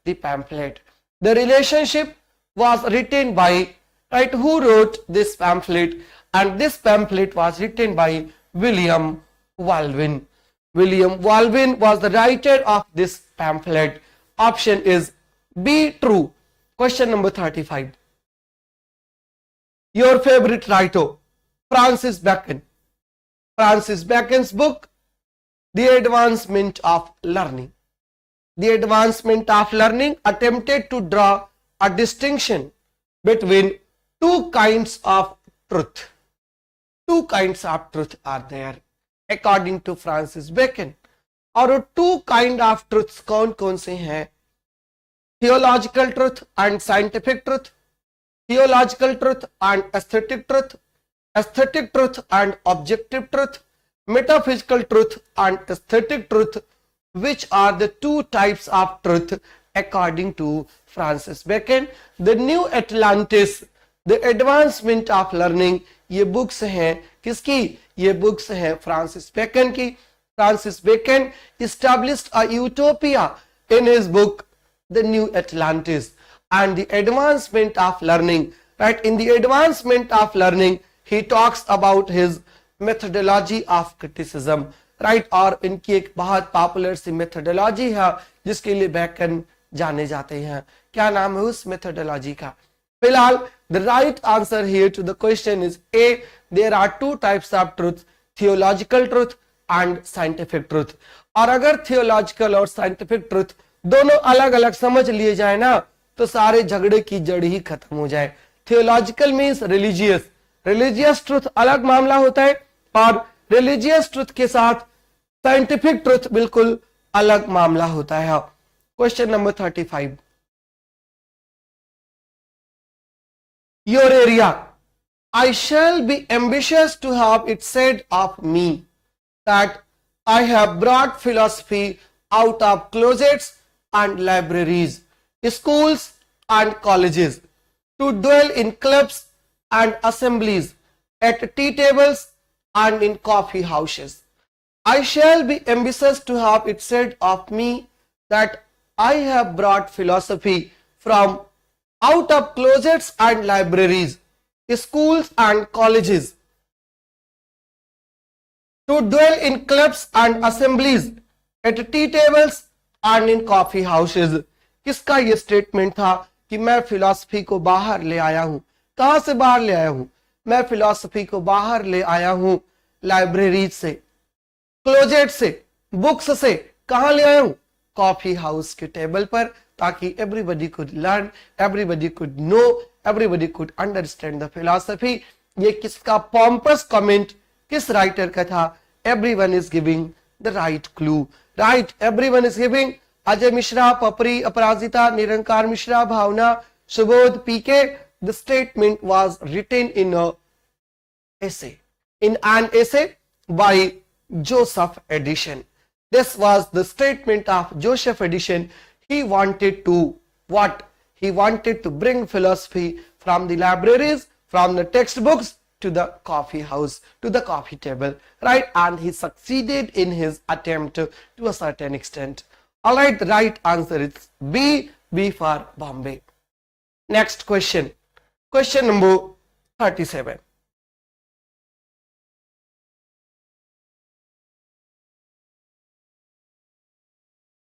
the pamphlet? The relationship was written by, right, who wrote this pamphlet? And this pamphlet was written by William Walvin. William Walvin was the writer of this pamphlet. Option is B, true. Question number 35. Your favorite writer, Francis Bacon. Francis Bacon's book, The Advancement of Learning. The Advancement of Learning attempted to draw a distinction between two kinds of truth. Two kinds of truth are there according to Francis Bacon. और two kind of truths कौन कौन से हैं? Theological truth and scientific truth, theological truth and aesthetic truth, aesthetic truth and objective truth, metaphysical truth and aesthetic truth. Which are the two types of truth according to Francis Bacon? The New Atlantis, The Advancement of Learning, ये books हैं किसकी? ये books हैं Francis bacon की. Francis Bacon established a utopia in his book The New Atlantis and the Advancement of Learning. Right, in the Advancement of Learning he talks about his methodology of criticism. Right, और इनकी एक बहुत popular सी methodology है जिसके लिए bacon जाने जाते हैं. क्या नाम है उस मेथोडोलॉजी का? फिलहाल the right answer here to the question is A. There are two types of truth, theological truth and scientific truth. और अगर थियोलॉजिकल और साइंटिफिक ट्रुथ दोनों अलग अलग समझ लिए जाए ना तो सारे झगड़े की जड़ ही खत्म हो जाए. Theological means religious, religious truth अलग मामला होता है और रिलीजियस ट्रुथ के साथ साइंटिफिक ट्रुथ बिल्कुल अलग मामला होता है. Question number 35. Your area. I shall be ambitious to have it said of me that I have brought philosophy out of closets and libraries, schools and colleges, to dwell in clubs and assemblies, at tea tables and in coffee houses. I shall be ambitious to have it said of me that I have brought philosophy from out of closets and libraries, schools and colleges, to dwell in clubs and assemblies, at tea tables and in coffee houses. किसका ये statement था कि मैं philosophy को बाहर ले आया हूं? कहां से बाहर ले आया हूं? मैं फिलॉसफी को बाहर ले आया हूं लाइब्रेरी से, क्लोजेट से, बुक्स से. कहां ले आया हूं? कॉफी हाउस के टेबल पर, ताकि everybody could learn, everybody could know, everybody could understand the philosophy. ये किसका पॉम्पस कमेंट किस राइटर का था? Everyone is giving the right clue. Right, everyone is giving. Ajay Mishra, Papri, Aparajita, Nirankar Mishra, Bhavna, Subodh, PK. The statement was written in a essay, in an essay by Joseph Edison. This was the statement of Joseph Edison. He wanted to what? He wanted to bring philosophy from the libraries, from the textbooks to the coffee house, to the coffee table, right? And he succeeded in his attempt to a certain extent. All right, the right answer is B, B for Bombay. Next question. Question number 37.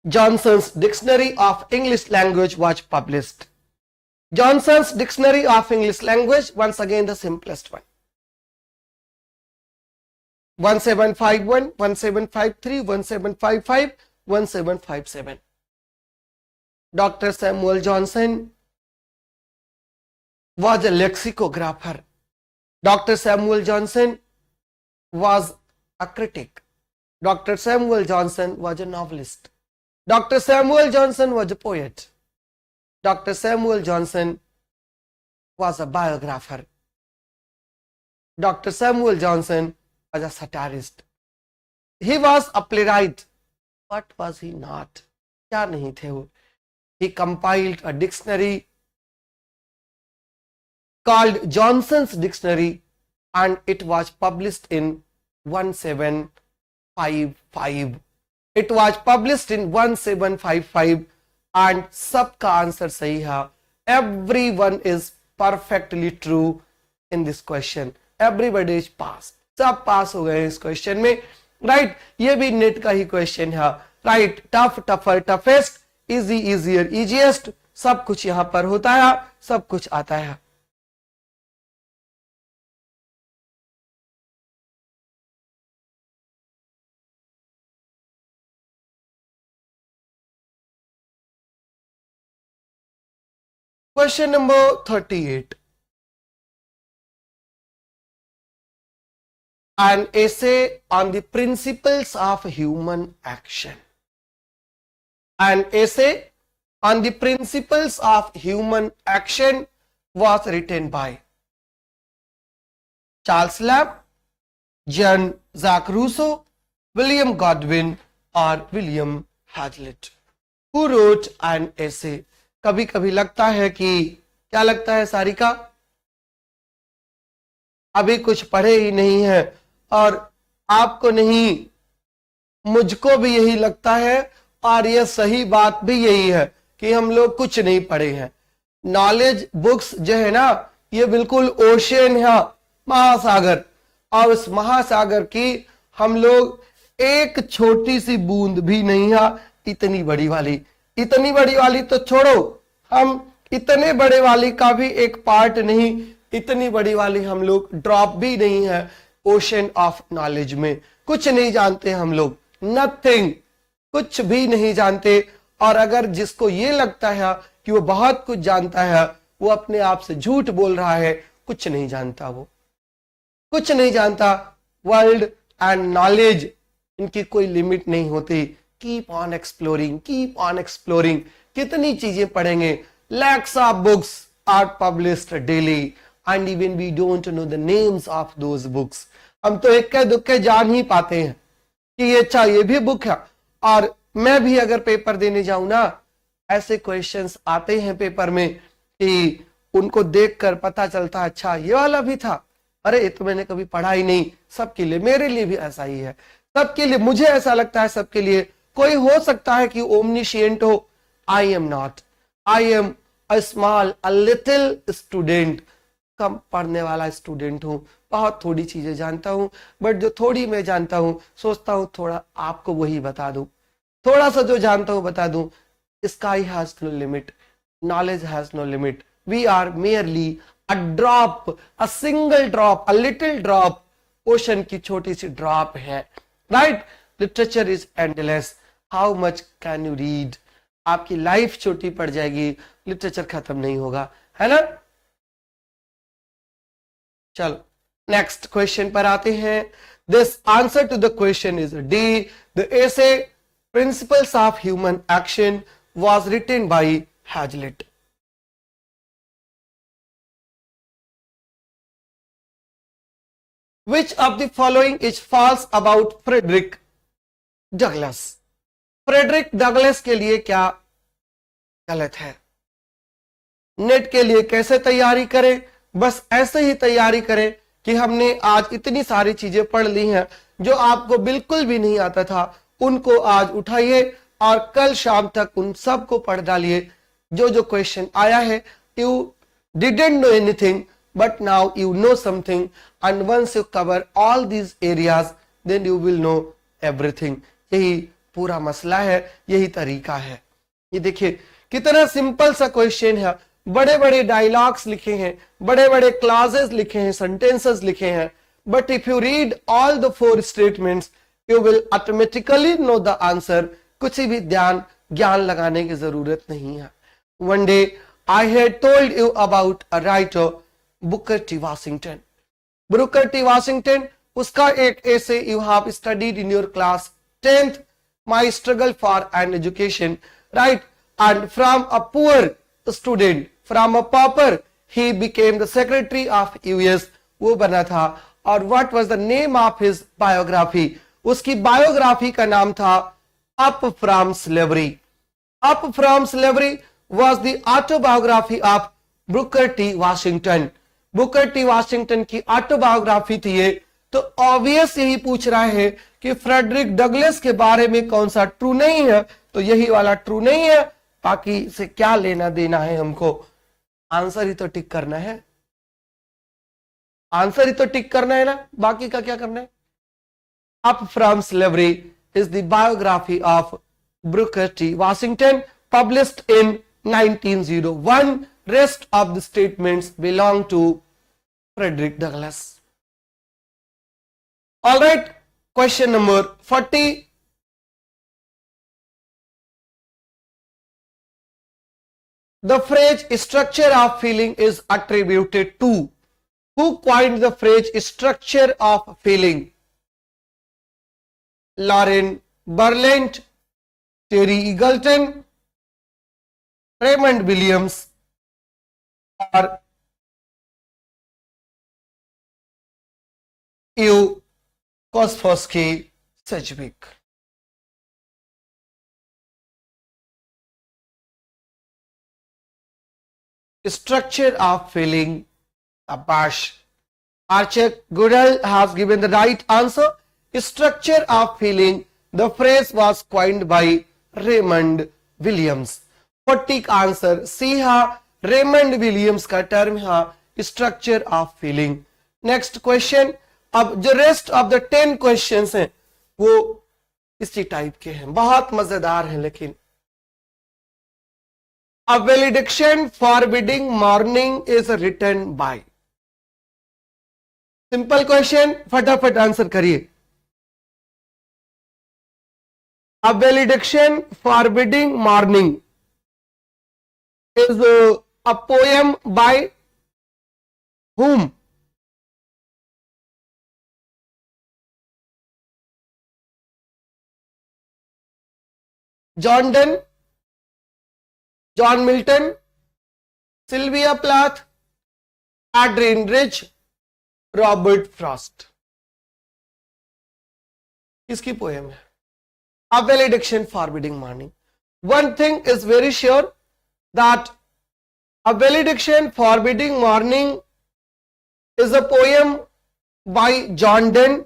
Johnson's Dictionary of English Language was published. Johnson's Dictionary of English Language, once again the simplest one. 1751, 1753, 1755, 1757. Dr. Samuel Johnson was a lexicographer. Dr. Samuel Johnson was a critic. Dr. Samuel Johnson was a novelist. Dr. Samuel Johnson was a poet. Dr. Samuel Johnson was a biographer. Dr. Samuel Johnson was a satirist. He was a playwright. What was he not? क्या नहीं थे वो? He compiled a dictionary called Johnson's Dictionary and it was published in 1755. It was published in 1755 and सबका answer सही है. Everyone is perfectly true in this question. Everybody is passed. सब पास हो गए इस क्वेश्चन में. राइट, ये भी नेट का ही क्वेश्चन है. Right, tough, tougher, toughest, easy, easier, easiest, सब कुछ यहां पर होता है, सब कुछ आता है. Question number 38. An essay on the principles of human action. An essay on the principles of human action was written by Charles Lamb, Jean-Jacques Rousseau, William Godwin, or William Hazlitt. Who wrote an essay? कभी कभी लगता है कि क्या लगता है सारिका, अभी कुछ पढ़े ही नहीं है, और आपको नहीं मुझको भी यही लगता है, और यह सही बात भी यही है कि हम लोग कुछ नहीं पढ़े हैं. नॉलेज बुक्स जो है ना, ये बिल्कुल ओशियन है, महासागर, और उस महासागर की हम लोग एक छोटी सी बूंद भी नहीं है. इतनी बड़ी वाली तो छोड़ो, हम इतने बड़े वाली का भी एक पार्ट नहीं, इतनी बड़ी वाली हम लोग ड्रॉप भी नहीं है ओशन ऑफ नॉलेज में. कुछ नहीं जानते हम लोग, नथिंग, कुछ भी नहीं जानते. और अगर जिसको ये लगता है कि वो बहुत कुछ जानता है, वो अपने आप से झूठ बोल रहा है. कुछ नहीं जानता, वो कुछ नहीं जानता. वर्ल्ड एंड नॉलेज, इनकी कोई लिमिट नहीं होती. Keep on exploring, keep on exploring. कितनी चीजें पढ़ेंगे. Lakhs of books are published daily and even we don't know the names of those books. हम तो इक्के दुक्के जान ही पाते हैं कि ये अच्छा, ये भी बुक है. और मैं भी अगर पेपर देने जाऊं ना, ऐसे क्वेश्चंस आते हैं पेपर में कि उनको देखकर पता चलता, अच्छा ये वाला भी था, अरे ये तो मैंने कभी पढ़ा ही नहीं. सबके लिए, मेरे लिए भी ऐसा ही है, सबके लिए, मुझे ऐसा लगता है सबके लिए. कोई हो सकता है कि ओमनिशिएंट हो. I am not. I am a small, a little student. कम पढ़ने वाला स्टूडेंट हूं, बहुत थोड़ी चीजें जानता हूं, बट जो थोड़ी मैं जानता हूं, सोचता हूं थोड़ा आपको वही बता दूं, थोड़ा सा जो जानता हूं बता दूं. Sky has no limit. Knowledge has no limit. We are merely a drop, a single drop, a little drop. Ocean की छोटी सी ड्रॉप है. Right, literature is endless. How much can you read. आपकी लाइफ छोटी पड़ जाएगी, literature खत्म नहीं होगा, है ना. चलो नेक्स्ट क्वेश्चन पर आते हैं. This answer to the question is D. The essay principles of human action was written by Hazlitt. Which of the following is false about Frederick Douglass? Frederick Douglass के लिए क्या गलत है. नेट के लिए कैसे तैयारी करें? बस ऐसे ही तैयारी करें कि हमने आज इतनी सारी चीजें पढ़ ली हैं जो आपको बिल्कुल भी नहीं आता था, उनको आज उठाइए और कल शाम तक उन सब को पढ़ डालिए. जो जो क्वेश्चन आया है, you didn't know anything but now you know something, and once you cover all these areas then you will know everything. यही पूरा मसला है, यही तरीका है. ये देखिए कितना सिंपल सा क्वेश्चन है. बड़े बड़े डायलॉग्स लिखे हैं, बड़े बड़े क्लासेस लिखे हैं, सेंटेंसेस लिखे हैं, but if you read all the 4 statements you will automatically know the answer. कुछ भी ज्ञान लगाने की जरूरत नहीं है. One day I had told you about a writer Booker T. Washington. Booker T. Washington, उसका एक essay you have studied in your class 10th, My Struggle for an Education, right? And from a poor student, from a pauper, he became the Secretary of US. वो बना था. और what was the name of his biography? उसकी biography का नाम था Up from Slavery. Up from Slavery was the autobiography of Booker T. Washington. Booker T Washington की autobiography थी ये. तो ऑब्वियस यही पूछ रहा है कि फ्रेडरिक डगलस के बारे में कौन सा ट्रू नहीं है, तो यही वाला ट्रू नहीं है, बाकी से क्या लेना देना है हमको, आंसर ही तो टिक करना है, आंसर ही तो टिक करना है ना, बाकी का क्या करना है। Up from Slavery is the biography of Booker T. Washington, published in 1901. Rest of the statements belong to Frederick Douglass. All right, question number 40. The phrase structure of feeling is attributed to. Who coined the phrase structure of feeling? Lauren Berlant, Terry Eagleton, Raymond Williams, or U. Kosfosky Sedgwick. Structure of feeling. Apash. Archie Goodall has given the right answer. Structure of feeling. The phrase was coined by Raymond Williams. 40 का answer C है, Raymond Williams का term है structure of feeling. Next question. अब जो rest of the 10 questions हैं वो इसी type के हैं, बहुत मजेदार हैं। लेकिन A valediction forbidding mourning is written by. Simple question, फटाफट आंसर करिए। A valediction forbidding mourning is a poem by whom? John Donne, John Milton, Sylvia Plath, Adrian Rich, Robert Frost. किसकी पोएम है? A valediction forbidding mourning. One thing is very sure that a valediction forbidding mourning is a poem by John Donne,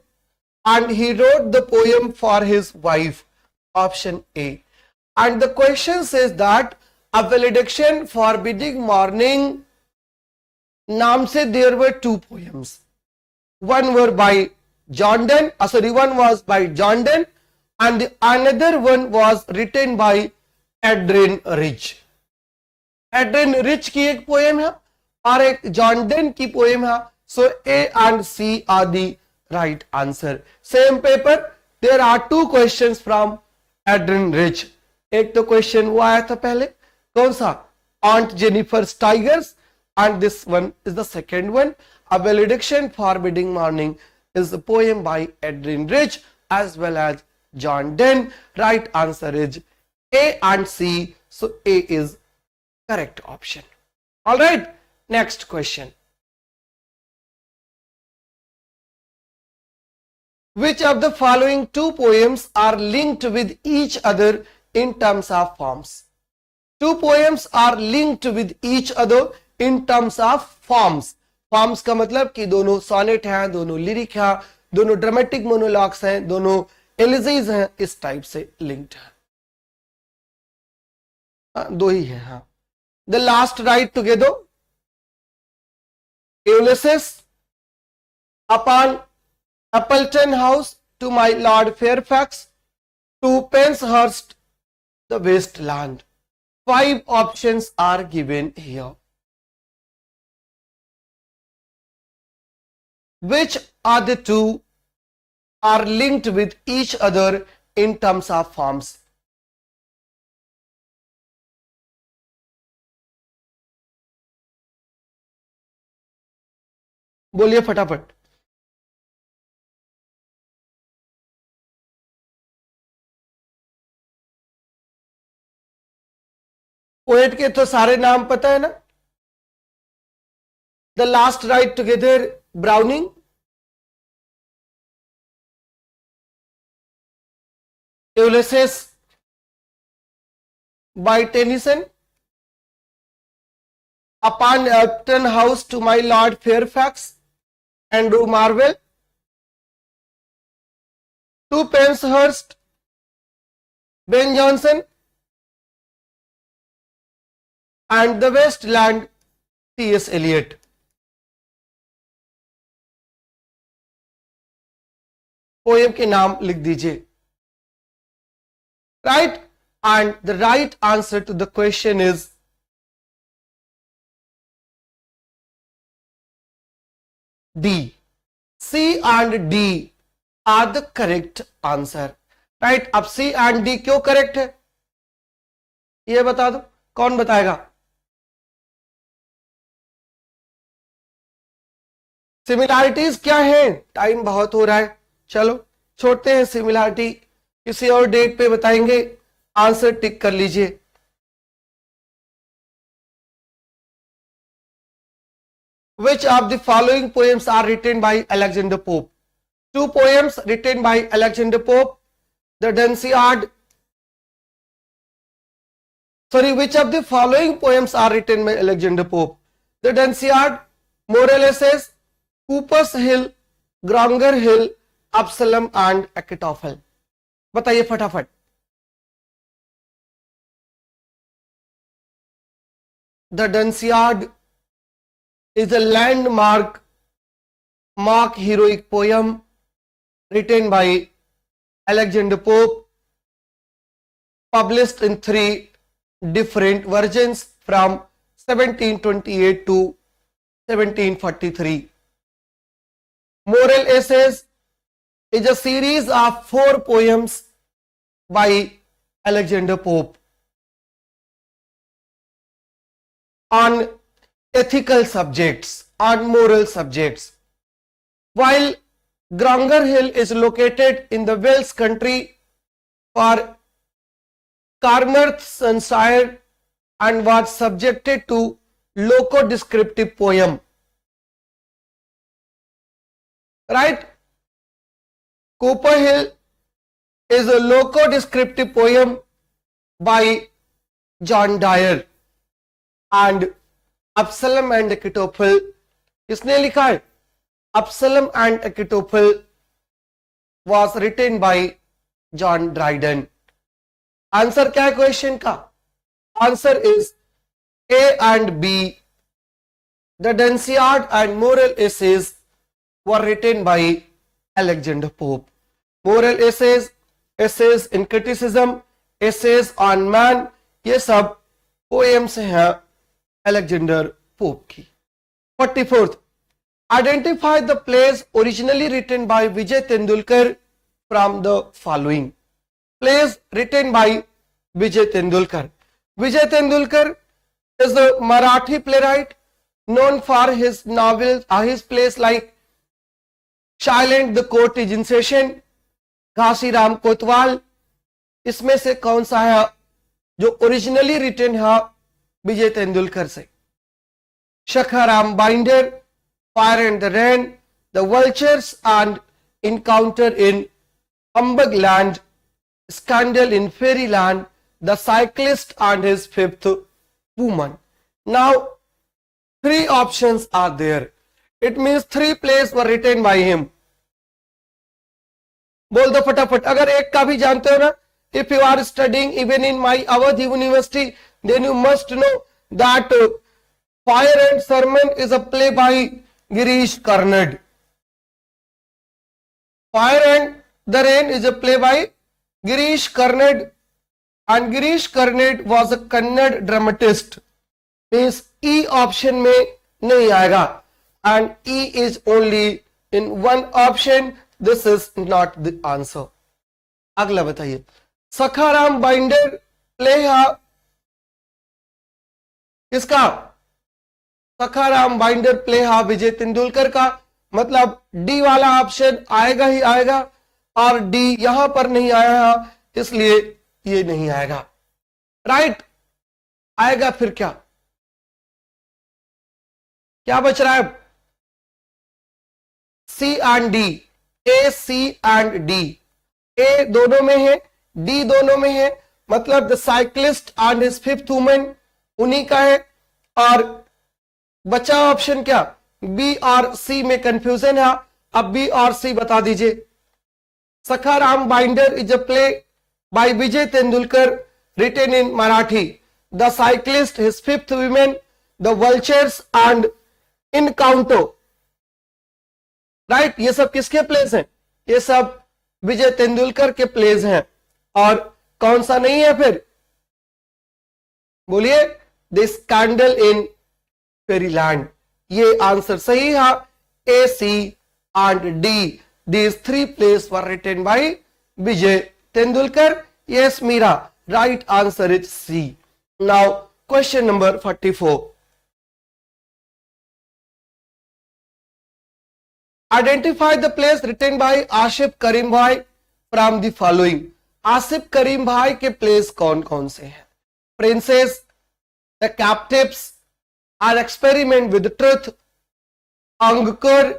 and he wrote the poem for his wife. Option A. And the question says that a valediction forbidding mourning नाम से there were 2 poems. One were by John Donne, one was by John Donne, and the another one was written by Adrian Rich. Adrian Rich की एक poem है और एक John Dane की poem है. So A and C are the right answer. Same paper, there are 2 questions from Adrian Rich. एक तो question वो आया था पहले, कौन सा? Aunt Jennifer's Tigers, and this one is the second one. A valediction forbidding mourning is a poem by Adrian Rich as well as John Donne. Right answer is A and C. So A is correct option. All right, next question. Which of the following 2 poems are linked with each other in terms of forms? 2 poems are linked with each other in terms of forms. Forms का मतलब कि दोनों sonnet हैं, दोनों lyric हैं, दोनों dramatic monologues हैं, दोनों एलिजीज हैं, इस टाइप से लिंक्ड है. 2 ही है. हाँ, the last ride together, Ulysses, Upon Appleton House, To My Lord Fairfax, To Penshurst, The Waste Land. 5 options are given here. Which are the 2 are linked with each other in terms of forms? बोलिए फटाफट. Poet के तो सारे नाम पता है ना. The last ride together browning, Ulysses by Tennyson, Upon Appleton House, To My Lord Fairfax, Andrew Marvell, to Penshurst, Ben Jonson and the waste land, T S. Eliot. Poem के नाम लिख दीजिए, right. And the right answer to the question is D. C and D are the correct answer, right. अब C and D क्यों correct है ये बता दो, कौन बताएगा? सिमिलैरिटीज क्या है? टाइम बहुत हो रहा है, चलो छोड़ते हैं सिमिलैरिटी, किसी और डेट पे बताएंगे। आंसर टिक कर लीजिए। Which of the following poems are written by Alexander Pope? Two poems written by Alexander Pope, the Dunciad. Sorry, which of the following poems are written by Alexander Pope? The Dunciad, Moral Essays, Cooper's Hill, Gronger Hill, Absalom and Achitophel. बताइए फटाफट। The Dunciad is a landmark heroic poem written by Alexander Pope, published in 3 different versions from 1728 to 1743. Moral Essays is a series of 4 poems by Alexander Pope on ethical subjects, on moral subjects. While Gronger Hill is located in the Wales country for Carmarthenshire and was subjected to loco-descriptive poem. Right? Cooper Hill is a loco-descriptive poem by John Dyer, and Absalom and Achitophel किसने लिखा है? Absalom and Achitophel was written by John Dryden. Answer क्या है question का? Answer is A and B. The Dunciad and Moral Essays were written by Alexander Pope. Moral essays, essays in criticism, essays on man, ये सब poems हैं Alexander Pope की। 44th, identify the plays originally written by Vijay Tendulkar from the following. Plays written by Vijay Tendulkar. Vijay Tendulkar is a Marathi playwright known for his novels, his plays like Silent, The Court is in Session, Ghasiram कोतवाल। इसमें से कौन सा है जो originally written है विजय तेंदुलकर से? Sakharam binder, fire and the rain, the vultures and encounter in Umbugland, scandal in fairyland, the cyclist and his fifth woman. Now 3 options are there. It means 3 plays were written by him. बोल दो फटाफट, अगर एक का भी जानते हो ना, if you are studying even in my Awadh University, then you must know that Fire and Sermon is a play by Girish Karnad. Fire and the Rain is a play by Girish Karnad, and Girish Karnad was a Kannada dramatist. Means E option में नहीं आएगा, and E is only in one option. This is not the answer. अगला बताइए, Sakharam binder play है किसका? Sakharam binder play है विजय तेंदुलकर का। मतलब डी वाला ऑप्शन आएगा ही आएगा, और डी यहां पर नहीं आया है, इसलिए ये नहीं आएगा। राइट? आएगा फिर क्या? क्या बच रहा है? C and D, A, C and D. A दोनों में है, डी दोनों में है, मतलब the cyclist and his fifth woman उन्हीं का है। और बचा ऑप्शन क्या? बी और सी में कंफ्यूजन है। अब बी और सी बता दीजिए। Sakharam Binder is a play by Vijay Tendulkar written in Marathi. The Cyclist, His Fifth Women, The Vultures and Encanto. Right ये सब किसके प्लेस हैं? ये सब विजय तेंदुलकर के प्लेस हैं। और कौन सा नहीं है फिर? बोलिए, द स्कैंडल इन फेरीलैंड। ये आंसर सही है। A, C and D, these three plays were written by Vijay Tendulkar. Yes Meera, right answer is C. Now question number 44। Identify the plays written by Asif Currimbhoy from the following. Asif करीम भाई के place कौन कौन से हैं? Princess, the captives, an experiment with truth, Angkor,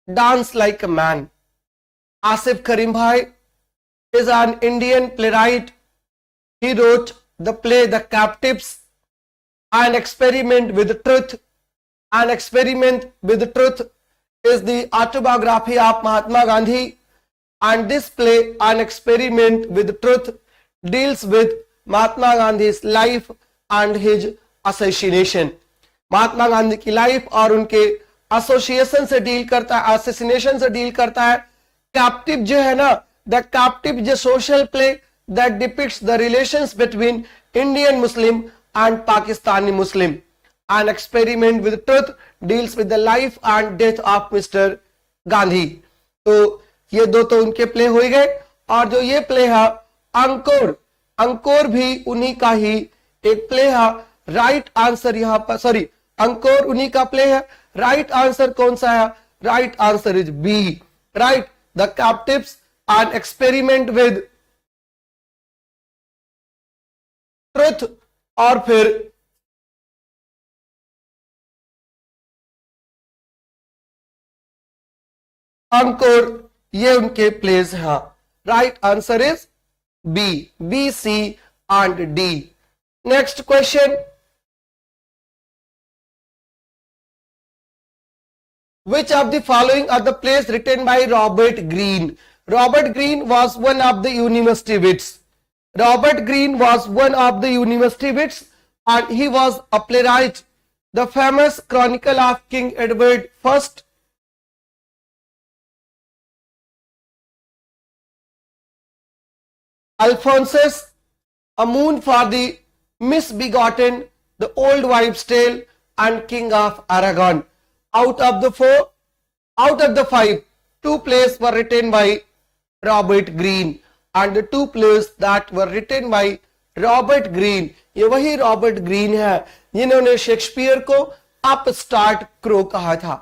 dance like a man. Asif Currimbhoy is an Indian playwright. He wrote the play The Captives, an experiment with truth. An experiment with truth is the autobiography of Mahatma Gandhi, and this play An Experiment with Truth deals with Mahatma Gandhi's life and his assassination. Mahatma Gandhi की life और उनके association से deal करता है, assassination से deal करता है। Captive जो है ना, the captive is a social play that depicts the relations between Indian Muslim and Pakistani Muslim. An Experiment with Truth deals with the life and death of Mr. Gandhi. तो ये दो तो उनके प्ले हो गए। और जो ये प्ले है अंकुर, अंकुर भी उन्हीं का ही एक प्ले है। राइट आंसर यहां पर, सॉरी, अंकुर उन्हीं का प्ले है। राइट आंसर कौन सा है? Right answer is B, right, the captives an experiment with truth. और फिर अंकुर, ये उनके प्लेस हैं। Right answer is B, B, C and D. Next question, which of the following are the plays written by Robert Greene? Robert Greene was one of the university wits. Robert Greene was one of the university wits and he was a playwright. The famous Chronicle of King Edward I, Alphonsus, A Moon for the Misbegotten, The Old Wives' Tale, and King of Aragon. Out of the five, two plays were written by Robert Greene, and the two plays that were written by Robert Greene, ये वही Robert Greene है जिन्होंने Shakespeare को upstart crow कहा था।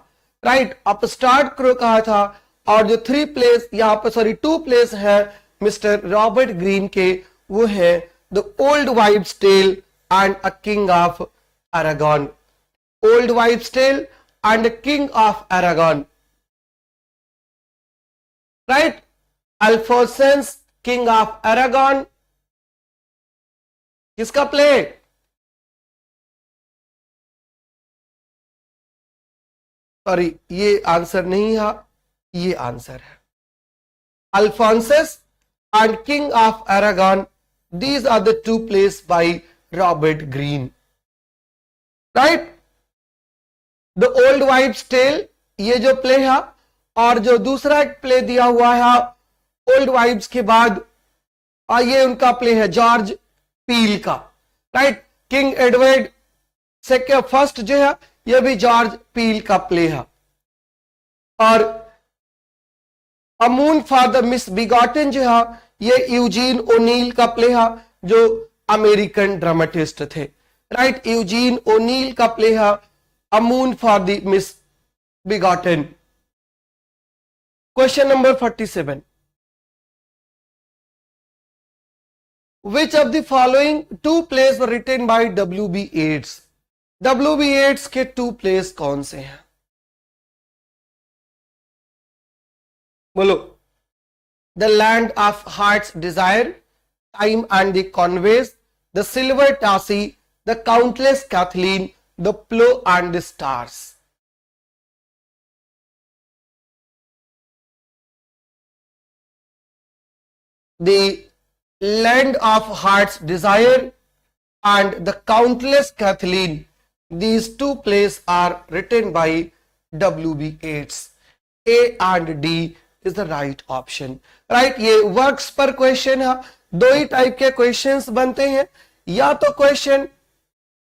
Right, upstart crow कहा था। और जो थ्री प्लेस यहाँ पर, सॉरी, टू प्लेस है मिस्टर रॉबर्ट ग्रीन के, वो है the old wives tale and a king of Aragon. Old wives tale and king of Aragon. Right, Alphonsus, king of Aragon, किसका प्ले? सॉरी, ये answer नहीं है, ये आंसर है। Alphonsus and King of Aragon, these are the two plays by Robert Greene. Right? The Old Wives' Tale, ये जो play है, और जो दूसरा एक प्ले दिया हुआ है ओल्ड वाइव्स के बाद, ये उनका प्ले है जॉर्ज पील का। Right, king Edward second first जो है, ये भी जॉर्ज पील का प्ले है। और a moon for the misbegotten जो है, ये यूजीन ओनील का प्ले है, जो अमेरिकन ड्रामेटिस्ट थे। राइट, यूजीन ओनील का प्ले है a moon for the misbegotten. Question number 47, which of the following two plays were written by W.B. Yeats? W.B. Yeats के टू प्लेस कौन से हैं? बोलो। The Land of Heart's Desire, Time and the Conveys, The Silver Tassie, The Countless Kathleen, The Plough and the Stars. the land of heart's desire, and the countless Kathleen. These two plays are written by W.B. Yeats. A and D is the right option. Right, ये works पर question है. दो ही type के questions बनते हैं, या तो question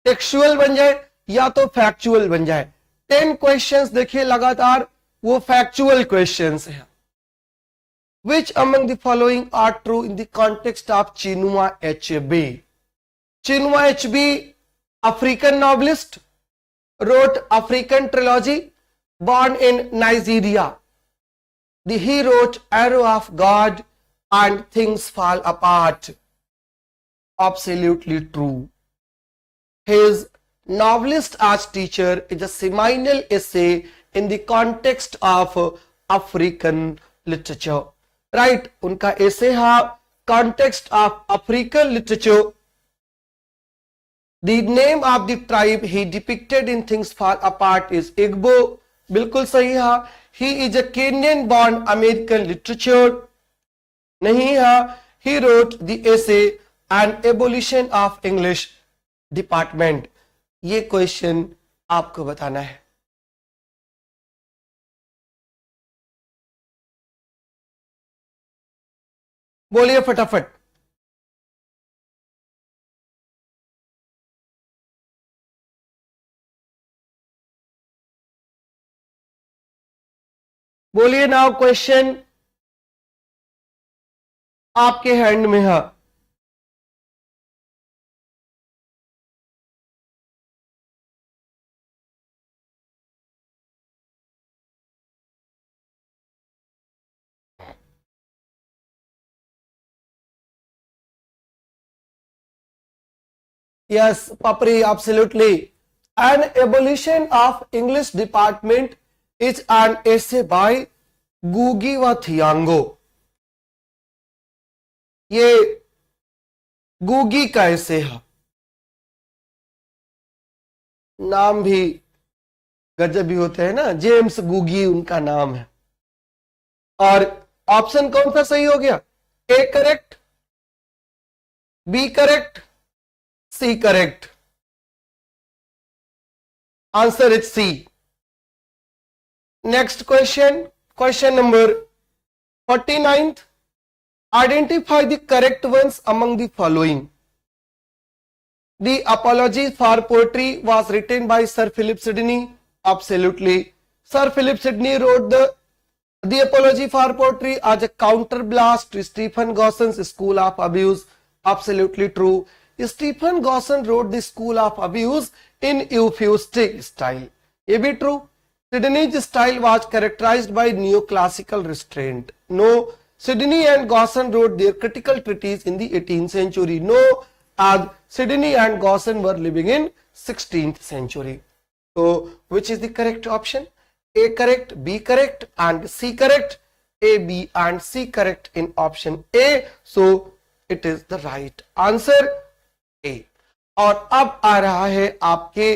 textual बन जाए या तो फैक्चुअल बन जाए. 10 क्वेश्चंस देखिए लगातार, वो फैक्चुअल क्वेश्चंस हैं. Which among the following are true in the context of Chinua Achebe? Chinua Achebe, African novelist, wrote African trilogy, born in Nigeria. He wrote Arrow of God and Things Fall Apart. Absolutely true. His novelist as teacher is a seminal essay in the context of African literature. Right, उनका essay है context of African literature. The name of the tribe he depicted in Things Fall Apart is Igbo. बिल्कुल सही है. He is a Kenyan born American literature. नहीं है. He wrote the essay An Abolition of English Department. ये question आपको बताना है. बोलिए फटाफट. बोलिए नाउ, क्वेश्चन आपके हैंड में है. Yes, Papri, absolutely. An Abolition of English Department is an essay by Ngugi wa Thiong'o. ये गूगी का ऐसे है. नाम भी गजब भी होते हैं ना, जेम्स गूगी उनका नाम है. और ऑप्शन कौन सा सही हो गया? A correct, B correct, C correct. Answer is C. Next question, question number 49th. Identify the correct ones among the following. The Apology for Poetry was written by Sir Philip Sidney. Absolutely. Sir Philip Sidney wrote the Apology for Poetry as a counterblast to Stephen Gossen's School of Abuse. Absolutely true. Stephen Gossen wrote the School of Abuse in euphuistic style. ये भी true. Sidney's style was characterized by neoclassical restraint. No. Sidney and Gossen wrote their critical treatise in the 18th century. No, as Sidney and Gossen were living in 16th century. So, which is the correct option? A correct, B correct, and C correct. A, B, and C correct in option A. So, it is the right answer. A. और अब आ रहा है आपके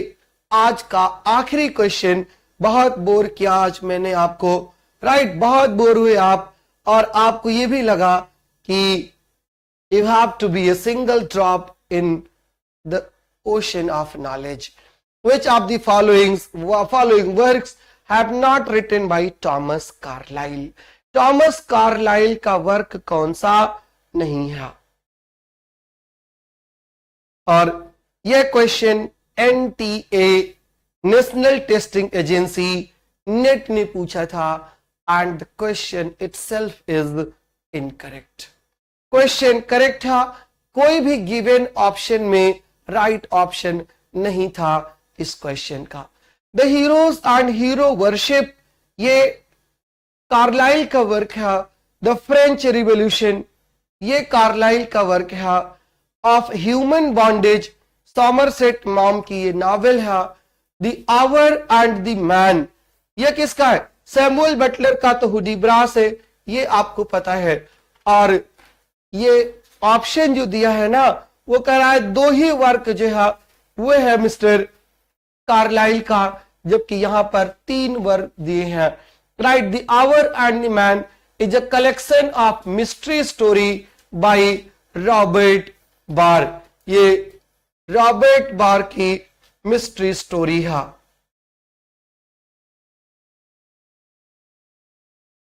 आज का आखिरी question. बहुत bore किया आज मैंने आपको, राइट? बहुत बोर हुए आप, और आपको ये भी लगा कि you have to be a single drop in the ocean of knowledge. Which of the following works have not written by Thomas Carlyle? Thomas Carlyle का वर्क कौन सा नहीं है? और यह question NTA national testing agency net ने पूछा था. And the question itself is incorrect. Question correct था. कोई भी given option में right option नहीं था इस question का. The heroes and hero worship, ये कार्लाइल का वर्क है. The French Revolution, ये कार्लाइल का वर्क है. Of Human Bondage, Somerset Maugham की ये नॉवेल है. The Hour and the Man, ये किसका है? सैमुअल बटलर का तो हुडीब्रास है, ये आपको पता है. और ये ऑप्शन जो दिया है ना, वो कह रहा है दो ही वर्क जो है वो है मिस्टर कार्लाइल का, जबकि यहां पर 3 वर्क दिए हैं. Right. The hour and the man is a collection of mystery story by Robert Barr. ये रॉबर्ट बार की मिस्ट्री स्टोरी है।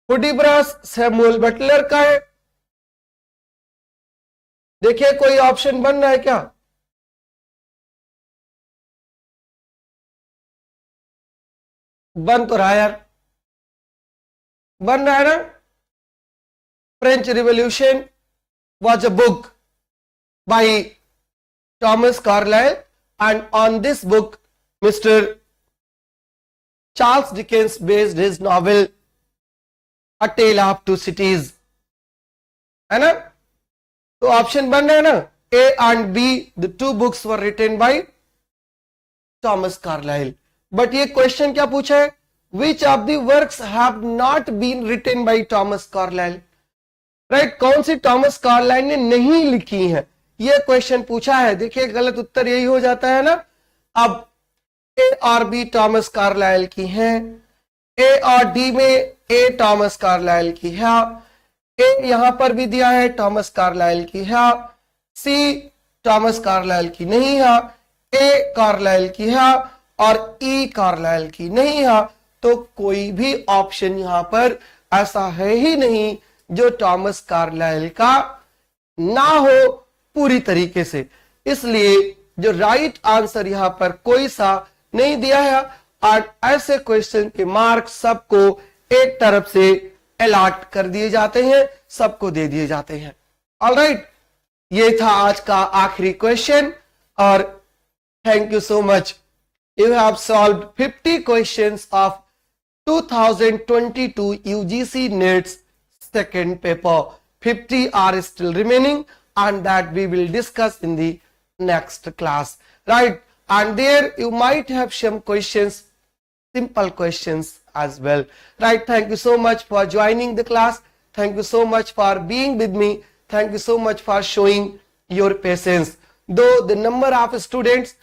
हुडीब्रास सैमुअल बटलर का है। देखिए कोई ऑप्शन बन रहा है क्या? बन तो रहा है यार, बन रहा है ना। French revolution was a book by Thomas Carlyle, and on this book Mr. Charles Dickens based his novel A Tale of Two Cities, है ना। तो ऑप्शन बन रहा है ना, A and B, the two books were written by Thomas Carlyle। But ये question क्या पूछा है? Which of the works have not been written by Thomas Carlyle? Right, कौन सी टॉमस कार्लाइल ने नहीं लिखी है, ये क्वेश्चन पूछा है। देखिए गलत उत्तर यही हो जाता है ना। अब ए और बी टॉमस कार्लाइल की हैं, ए और डी में ए टॉमस कार्लाइल की है, ए यहां पर भी दिया है टॉमस कार्लाइल की है, सी टॉमस कार्लाइल की नहीं है, ए कार्लाइल की है और ई कार्लाइल की नहीं है। तो कोई भी ऑप्शन यहां पर ऐसा है ही नहीं जो टॉमस कार्लाइल का ना हो पूरी तरीके से। इसलिए जो राइट आंसर यहां पर कोई सा नहीं दिया है, और ऐसे क्वेश्चन के मार्क्स सबको एक तरफ से अलॉट कर दिए जाते हैं, सबको दे दिए जाते हैं। ऑलराइट, ये था आज का आखिरी क्वेश्चन। और thank you so much, you have solved 50 questions of 2022 UGC NET's second paper. 50 are still remaining, and that we will discuss in the next class, right? And there you might have some questions, simple questions as well, right? Thank you so much for joining the class. Thank you so much for being with me. Thank you so much for showing your patience. Though the number of students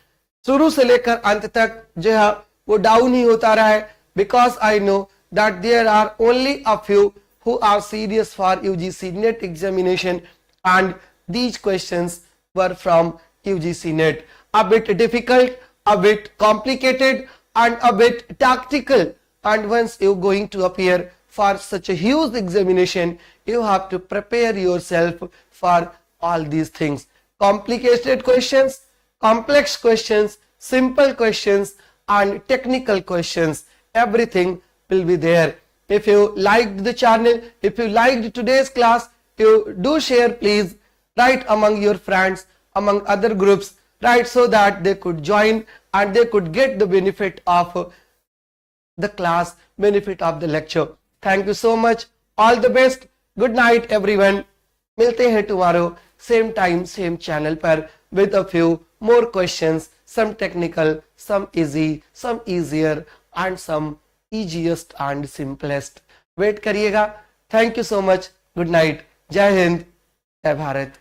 शुरू से लेकर अंत तक जो है वो down ही होता रहा है, because I know that there are only a few who are serious for UGC NET examination, and these questions were from UGC NET. A bit difficult, a bit complicated, and a bit tactical. And once you're going to appear for such a huge examination, you have to prepare yourself for all these things. Complicated questions, complex questions, simple questions, and technical questions. Everything will be there. If you liked the channel, if you liked today's class, you do share please, right, among your friends, among other groups, right, so that they could join and they could get the benefit of the class, benefit of the lecture. Thank you so much. All the best. Good night everyone. मिलते हैं tomorrow same time same channel पर with a few more questions, some technical, some easy, some easier, and some easiest and simplest. Wait करिएगा। Thank you so much. Good night. Jai Hind, जय भारत।